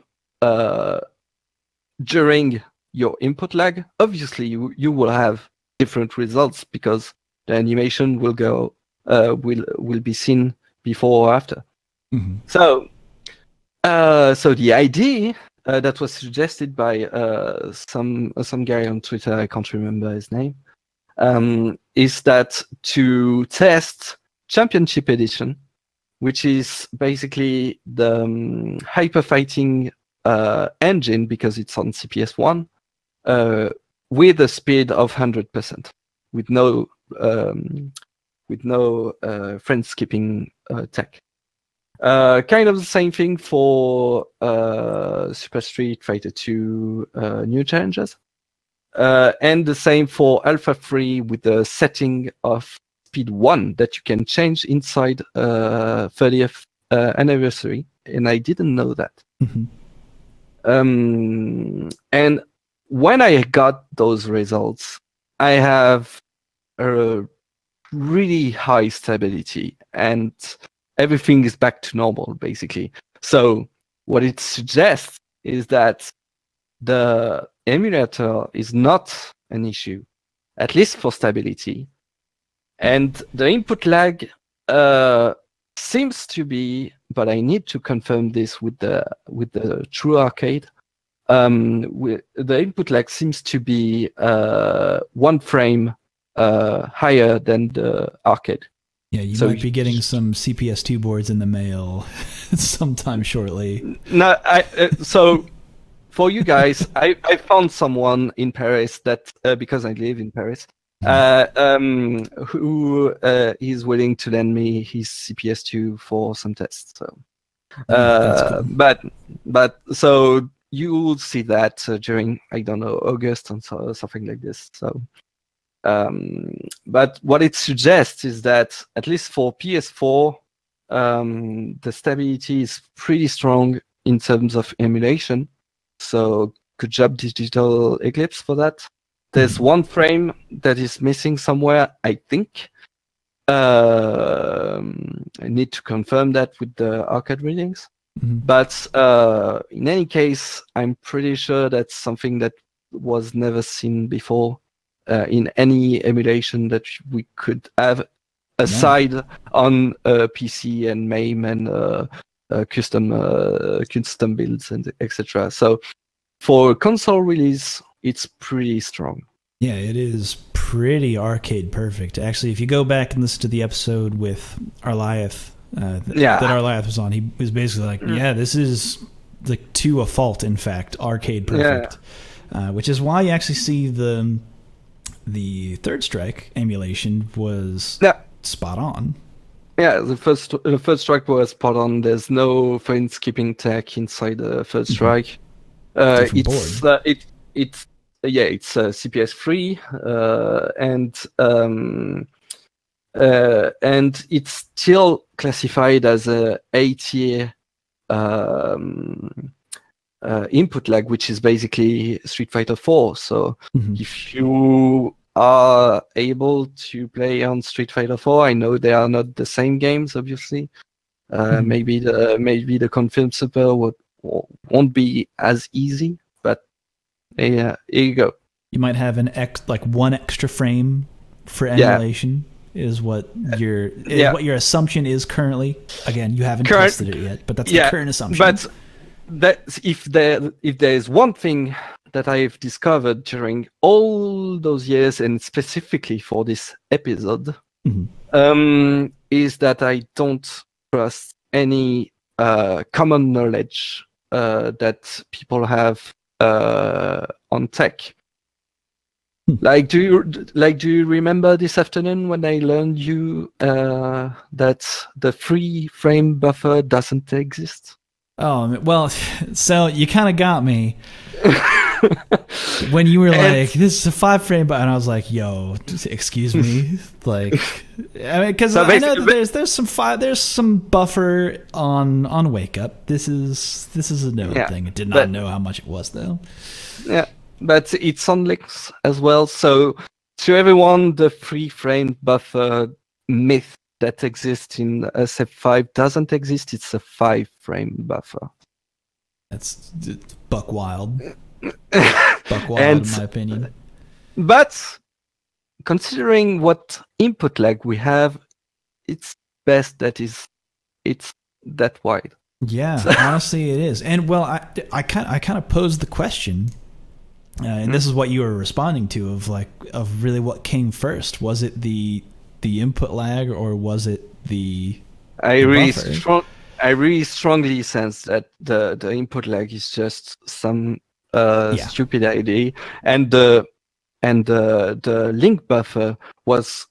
during your input lag, obviously you will have different results because the animation will go will be seen before or after. Mm-hmm. So the idea that was suggested by some guy on Twitter, I can't remember his name, is that to test Championship Edition, which is basically the hyperfighting engine because it's on CPS1, with a speed of 100%, with no frame skipping tech. Kind of the same thing for Super Street Fighter 2 New Challenges, and the same for Alpha 3 with the setting of speed 1 that you can change inside 30th anniversary, and I didn't know that. Mm-hmm. And when I got those results, I have a really high stability and everything is back to normal, basically. So what it suggests is that the emulator is not an issue, at least for stability. And the input lag seems to be, but I need to confirm this with the True Arcade, the input lag seems to be 1 frame higher than the arcade. Yeah, you might be getting some CPS2 boards in the mail sometime shortly. No, so for you guys, I found someone in Paris that because I live in Paris, who is willing to lend me his CPS2 for some tests. So, cool. but so you will see that during, I don't know, August and something like this. So. But what it suggests is that at least for PS4, the stability is pretty strong in terms of emulation. So good job, Digital Eclipse, for that. There's 1 frame that is missing somewhere, I think. I need to confirm that with the arcade readings. But in any case, I'm pretty sure that's something that was never seen before. In any emulation that we could have, aside on PC and MAME and custom builds and etc. So for console release, it's pretty strong. Yeah, it is pretty arcade perfect. Actually, if you go back and listen to the episode with Arliath, that Arliath was on, he was basically like, yeah, this is to a fault, in fact, arcade perfect. Which is why you actually see the Third Strike emulation was spot on. Yeah, the first strike was spot on. There's no frame skipping tech inside the Third Strike. It's CPS3 and it's still classified as a 8-tier input lag, which is basically Street Fighter 4. So if you are able to play on Street Fighter 4, I know they are not the same games, obviously. Maybe the Confirmed Super won't be as easy, but here you go. You might have one extra frame for emulation. Is what what your assumption is currently. Again, you haven't tested it yet, but that's the current assumption. But if there is one thing that I've discovered during all those years, and specifically for this episode, is that I don't trust any common knowledge that people have on tech. Like, do you remember this afternoon when I learned you that the free frame buffer doesn't exist? Oh, well, so you kind of got me when you were like, this is a 5-frame button. I was like, yo, excuse me. Like, I mean, because I know that there's some buffer on Wake Up. This is a known thing. I did not know how much it was, though. Yeah. But it's on links as well. So to everyone, the free frame buffer myth that exists in SF5 doesn't exist. It's a 5-frame buffer. That's buck wild. Buck wild, in my opinion. But considering what input lag we have, it's best that it's that wide. Yeah, honestly, it is. And well, I kind of posed the question. And this is what you were responding to of really what came first. Was it the input lag, or was it the buffer? I really strongly sense that the input lag is just some stupid idea, and the link buffer was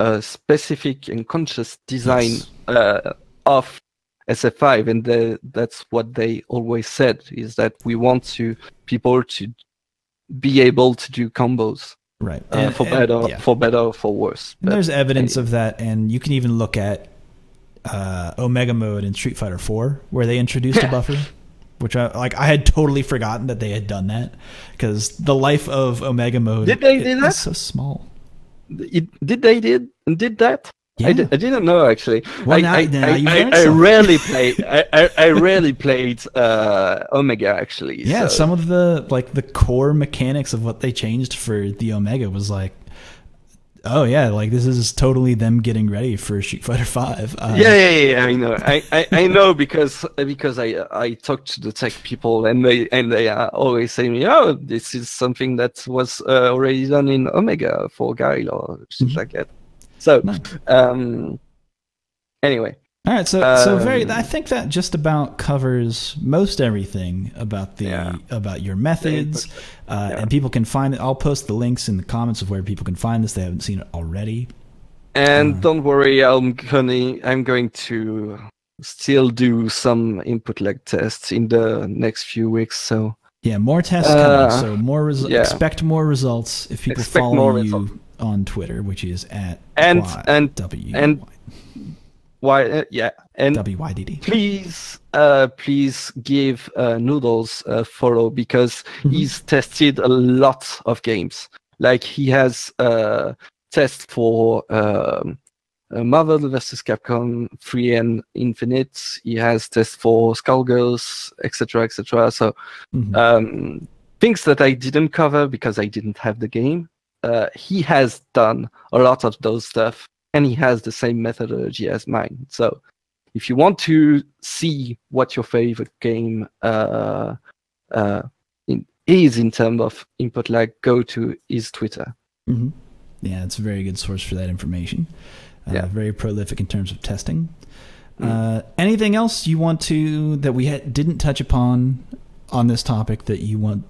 a specific and conscious design of SF5, and that's what they always said, is that we want people to be able to do combos, right? For better or for worse. And there's evidence of that, and you can even look at Omega Mode in Street Fighter 4, where they introduced a buffer, which I had totally forgotten that they had done that, because the life of Omega Mode is so small. Did that? Yeah. I didn't know, actually. Well, I rarely played. I rarely played Omega, actually. Yeah, so. Some of the core mechanics of what they changed for the Omega was Oh yeah, like this is totally them getting ready for Street Fighter 5. Yeah. I know. I know because I talk to the tech people and they are always saying, oh, this is something that was already done in Omega for Guile or shit like that. So, anyway. All right, so I think that just about covers most everything about about your methods, and people can find it. I'll post the links in the comments of where people can find this. They haven't seen it already. And don't worry, I'm going to still do some input lag tests in the next few weeks. So yeah, more tests coming. So more expect more results if people follow you on Twitter, which is at WydD. Please give Noodles a follow because he's tested a lot of games. Like he has tests for Marvel vs. Capcom 3 and Infinite. He has tests for Skullgirls, etc., etc. So things that I didn't cover because I didn't have the game. He has done a lot of those stuff. And he has the same methodology as mine. So if you want to see what your favorite game is in terms of input lag, go to his Twitter. Yeah, it's a very good source for that information. Very prolific in terms of testing. Anything else you want that we didn't touch upon on this topic that you want?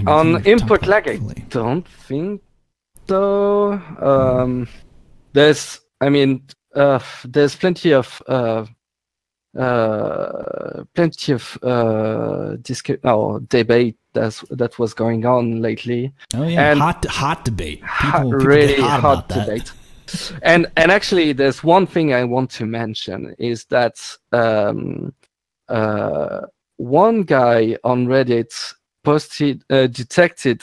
On input lag, I don't think so. There's plenty of debate that was going on lately. Oh yeah, and hot debate. People really hot debate. And actually, there's one thing I want to mention is that one guy on Reddit detected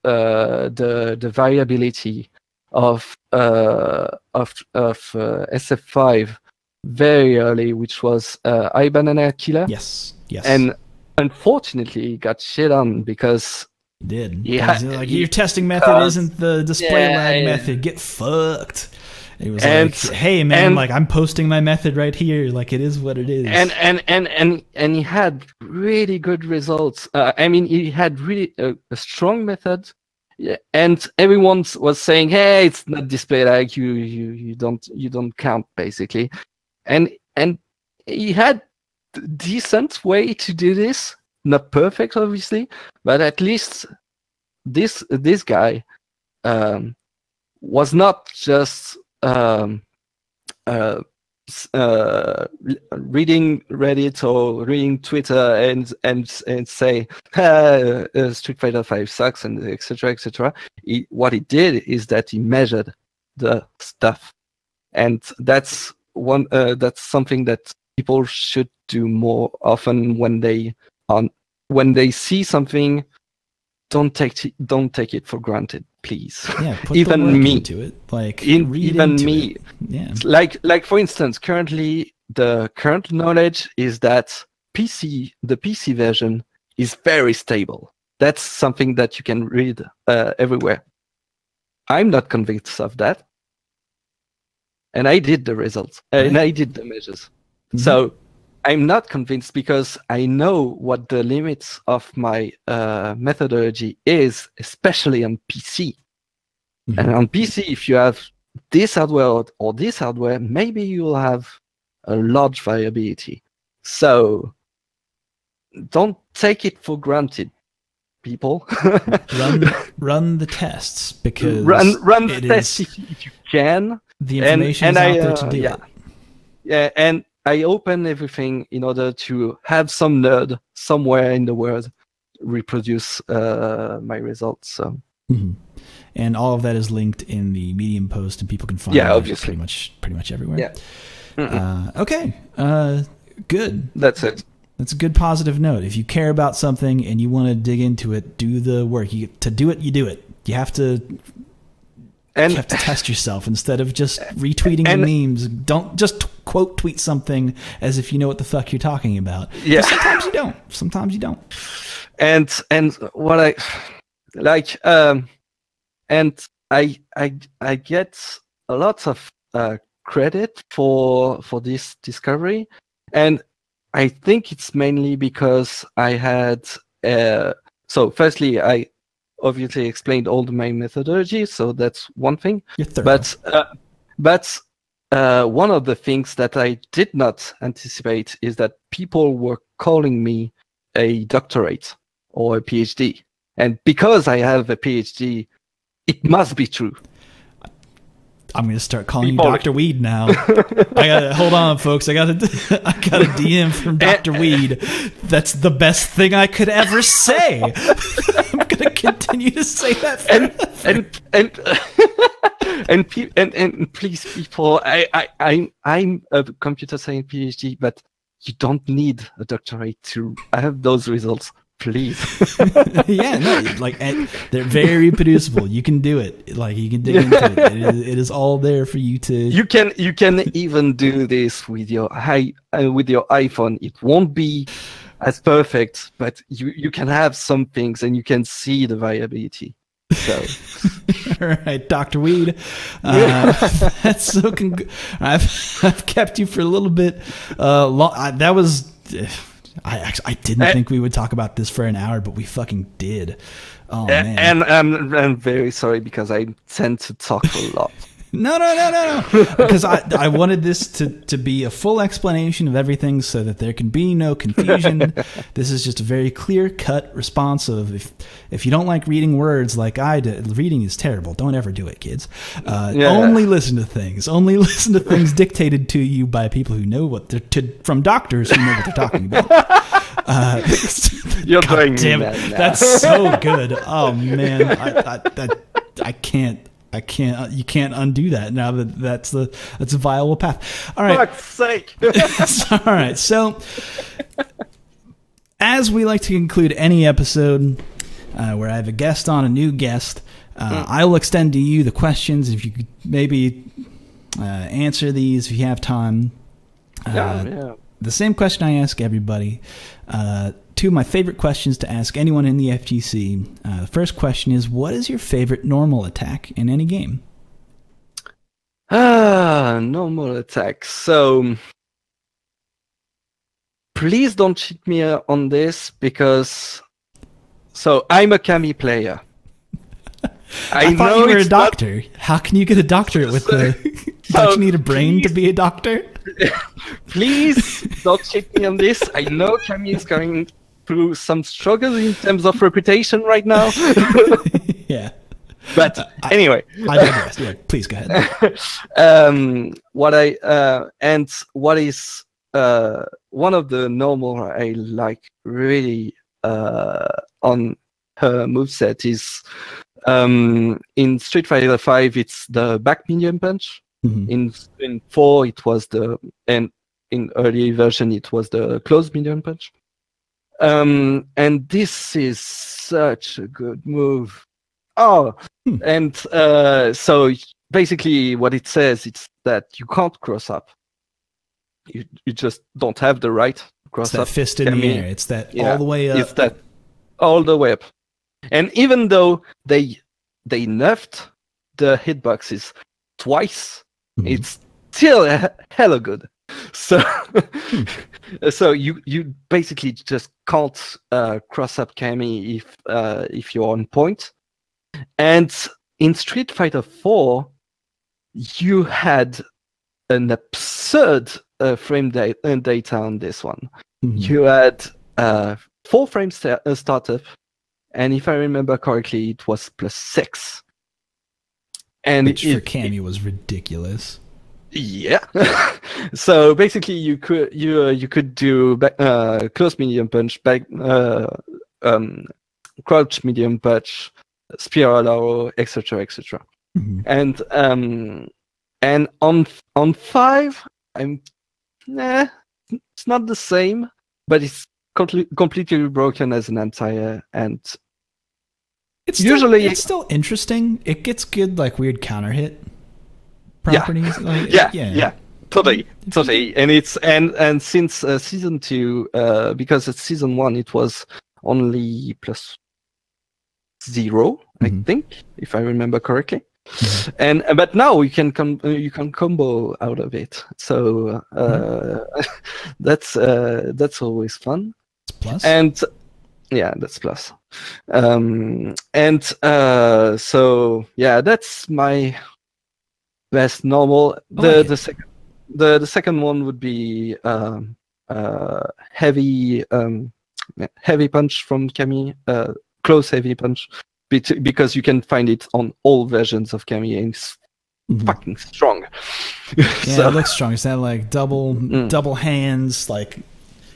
the variability of SF5 very early, which was iBanana Killer. Yes. And unfortunately, he got shit on because he did. Your testing method isn't the display lag method. Get fucked. It was hey man, I'm posting my method right here. Like it is what it is. And he had really good results. He had really a strong method. Yeah, and everyone was saying, "Hey, it's not display lag. You don't count basically," and he had decent way to do this. Not perfect, obviously, but at least this guy was not just reading Reddit or reading Twitter and say Street Fighter 5 sucks and etc. What he did is that he measured the stuff, and that's something that people should do more often when they see something. Don't take it for granted, please. Yeah, put even me into it. Even me. Yeah. Like for instance, currently the current knowledge is that the PC version is very stable. That's something that you can read everywhere. I'm not convinced of that, and I did the results and I did the measures. So I'm not convinced because I know what the limits of my methodology is, especially on PC. And on PC, if you have this hardware or this hardware, maybe you'll have a large variability. So don't take it for granted, people. run the tests because run the tests if you can. The information is out there to do it. Yeah, and I open everything in order to have some nerd somewhere in the world reproduce my results. So. And all of that is linked in the Medium post, and people can find it obviously pretty much everywhere. Yeah. Okay. Good. That's it. That's a good positive note. If you care about something and you want to dig into it, do the work. To do it, you do it. You have to test yourself instead of just retweeting the memes. Don't just quote tweet something as if you know what the fuck you're talking about. Yeah. Sometimes you don't. And what I like, and I get a lot of credit for this discovery, and I think it's mainly because I had so firstly I obviously explained all the main methodologies, so that's one thing. But one of the things that I did not anticipate is that people were calling me a doctorate or a PhD, and because I have a PhD, it must be true. I'm gonna start calling you Dr. WydD now. Hold on, folks. I got a DM from Dr. WydD. That's the best thing I could ever say. I'm gonna continue to say that. And please, people, I'm a computer science PhD, but you don't need a doctorate to have those results. Please. Yeah, no, like they're very reproducible. You can do it. Like you can dig into it. It is all there for you to. You can even do this with your iPhone. It won't be as perfect, but you can have some things and you can see the variability. So, all right, Dr. WydD. That's so. I've kept you for a little bit. That was. I didn't think we would talk about this for an hour, but we fucking did. Oh man! And I'm very sorry because I tend to talk a lot. No. Because I wanted this to be a full explanation of everything so that there can be no confusion. This is just a very clear-cut response of if you don't like reading words like I did, reading is terrible. Don't ever do it, kids. Only listen to things. Only listen to things dictated to you by people who know what from doctors who know what they're talking about. You're doing damn it. That's so good. Oh man, I can't. You can't undo that now that that's a viable path. All right. For fuck's sake. All right. So, as we like to conclude any episode where I have a guest on, a new guest, I will extend to you the questions. If you could maybe answer these if you have time. Yeah. The same question I ask everybody. Two of my favorite questions to ask anyone in the FGC. The first question is, what is your favorite normal attack in any game? Normal attack. So, please don't cheat me on this because... So, I'm a Kami player. I thought you were a doctor. How can you get a doctorate with the... Don't you need a brain to be a doctor? Please don't cheat me on this. I know Kami is going through some struggles in terms of reputation right now. Yeah. But anyway. I digress. Yeah, please go ahead. What is one of the normal I like really on her moveset is in Street Fighter 5 it's the back medium punch. Mm-hmm. In 4 it was and in early version it was the close medium punch. And this is such a good move. And so basically what it says is that you can't cross up. You just don't have the right to cross up. It's that fist in the air. It's that all the way up. It's that all the way up. And even though they nerfed the hitboxes twice, it's still hella good. So so you basically just can't cross up Kami if you're on point. And in Street Fighter 4 you had an absurd frame data on this one. You had 4 frames startup, and if I remember correctly it was +6. And which for Kami was ridiculous. Yeah. So basically, you could do close medium punch, back crouch medium punch, spiral arrow, etc. And on 5, it's not the same, but it's completely broken as an anti-air, and it's still interesting. It gets good like weird counter hit properties. Totally. And it's and since season 2, because at season 1 it was only +0, I think, if I remember correctly. And but now you can combo out of it. So that's always fun. It's plus. And yeah, that's plus. So yeah, that's my best normal. The second one would be heavy punch from Kami, close heavy punch, because you can find it on all versions of Kami, and it's fucking strong. Yeah, so, it looks strong. Is that like double hands, like?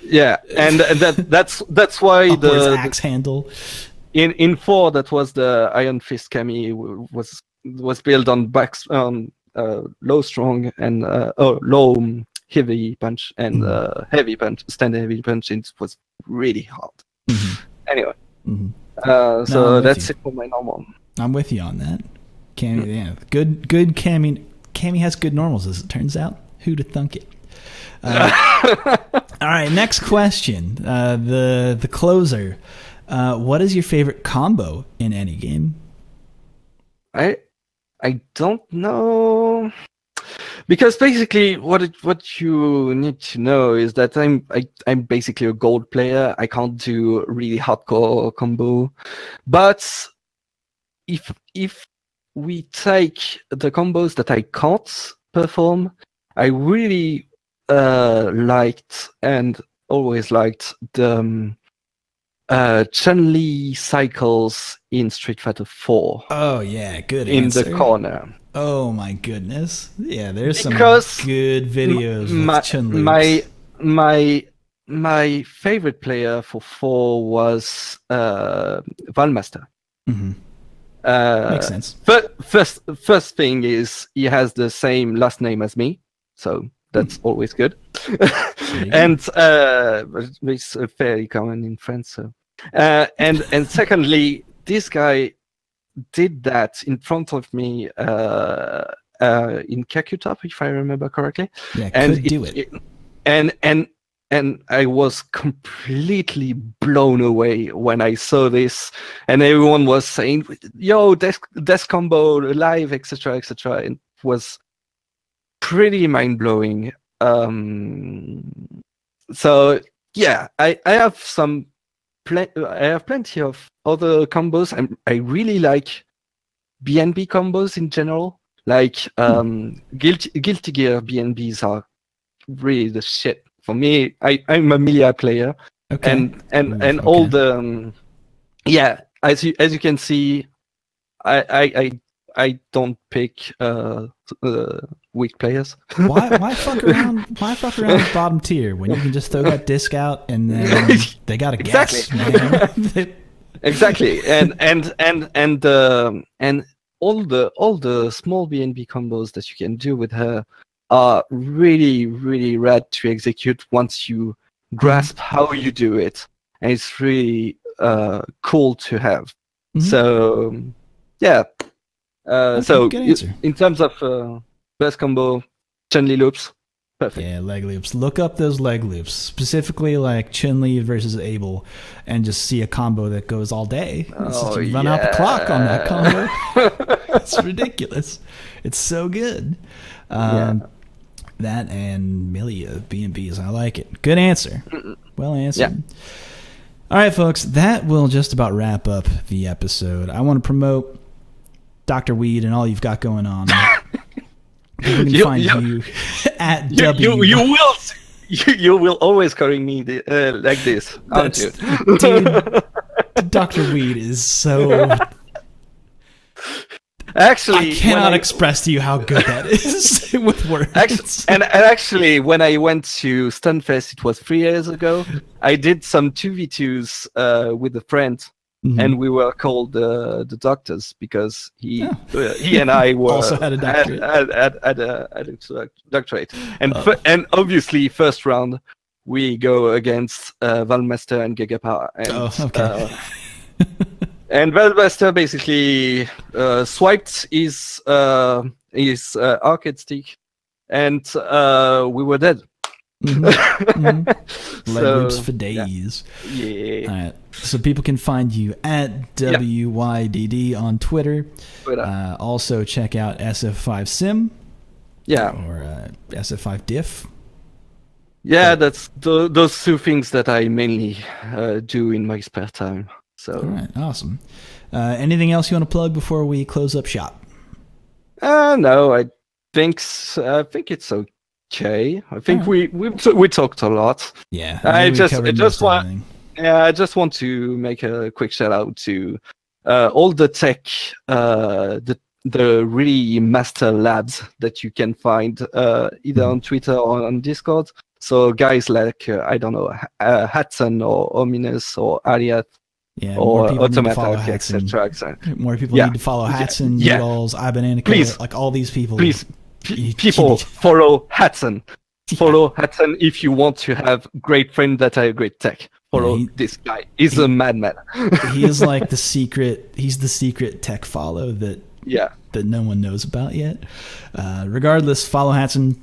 Yeah, and that's why the axe handle. In 4, that was the Iron Fist Kami was built on low strong and low heavy punch and heavy punch, standard heavy punch. It was really hard. Anyway, so that's it for my normal. I'm with you on that. Kami, yeah, good Kami. Kami has good normals, as it turns out. Who'd have thunk it? All right, next question. The closer. What is your favorite combo in any game? I don't know, because basically what you need to know is that I'm basically a gold player. I can't do really hardcore combo, but if we take the combos that I can't perform, I really liked and always liked the Chun-Li cycles in Street Fighter 4. Oh yeah, good in answer. The corner. Oh my goodness, yeah, there's some good videos with Chun-Li. My favorite player for 4 was Valmaster. Makes sense. But first thing is he has the same last name as me, so that's always good. And it's fairly common in France. So. And secondly, this guy did that in front of me in Kakutop, if I remember correctly. Yeah, and do it. And I was completely blown away when I saw this, and everyone was saying, "Yo, death combo live, etc., etc." And it was pretty mind blowing. So yeah, I have plenty of other combos. I really like BNB combos in general. Like Guilty Gear BNBs are really the shit for me. I'm a Melia player, and all the yeah. As you can see, I don't pick weak players. why fuck around? Why fuck around with bottom tier when you can just throw that disc out and then they got to guess, man. Exactly, and all the small BNB combos that you can do with her are really, really rad to execute once you grasp how you do it, and it's really cool to have. So yeah. So in terms of best combo, Chun-Li loops, perfect. Yeah, leg loops. Look up those leg loops, specifically like Chun-Li versus Abel, and just see a combo that goes all day. You run out the clock on that combo. It's ridiculous. It's so good. That and Melia B&Bs. I like it. Good answer. Well answered. Yeah. All right, folks. That will just about wrap up the episode. I want to promote Dr. WydD and all you've got going on. We can find you at W. You will always calling me like this, aren't you? Dude, Dr. WydD is so. Actually, I cannot express to you how good that is with words. And actually, when I went to Stunfest, it was 3 years ago. I did some 2v2s with a friend. And we were called the doctors because he and I were also had a doctorate. Had a doctorate. And obviously, first round we go against Valmaster and Gigapower. And Valmaster basically swiped his arcade stick, and we were dead. Leg loops for days. Yeah. All right. So people can find you at WYDD on Twitter. Also check out SF5 Sim. Yeah. Or SF5 Diff. Yeah, that's those two things that I mainly do in my spare time. So. All right, awesome. Anything else you want to plug before we close up shop? No, I think it's okay. I think we talked a lot. Yeah, I just want to make a quick shout out to all the tech, the really master labs that you can find either on Twitter or on Discord. So guys like I don't know, Hudson or Ominous or Ariat. Yeah, or Automata, etc. More people need to follow Hudson, Noodles, Ibanana, like all these people. Please, people follow Hudson. Follow Hudson if you want to have great friends that are great tech. Follow this guy. He's a madman. He is like the secret. He's the secret tech follow that no one knows about yet. Regardless, follow Hudson.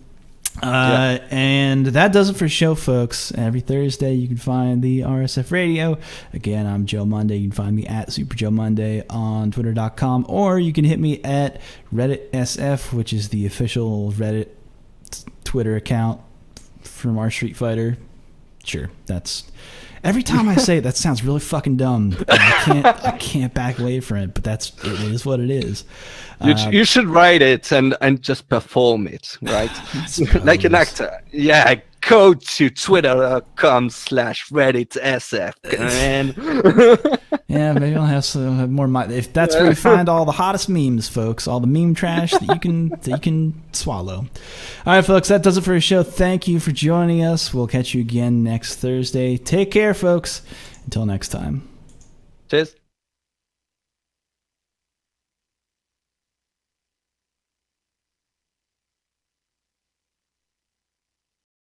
And that does it for the show, folks. Every Thursday you can find the RSF Radio. Again, I'm Joe Monday. You can find me at Super Joe Monday on Twitter.com, or you can hit me at Reddit SF, which is the official Reddit Twitter account from our Street Fighter. Sure, that's every time I say it, that sounds really fucking dumb. I can't back away from it, but it is what it is. You should write it and just perform it, right? Like an actor. Yeah, go to twitter.com/RedditSF. Yeah, maybe I'll have more. If that's where you find all the hottest memes, folks, all the meme trash that you can swallow. All right, folks, that does it for the show. Thank you for joining us. We'll catch you again next Thursday. Take care, folks. Until next time. Cheers.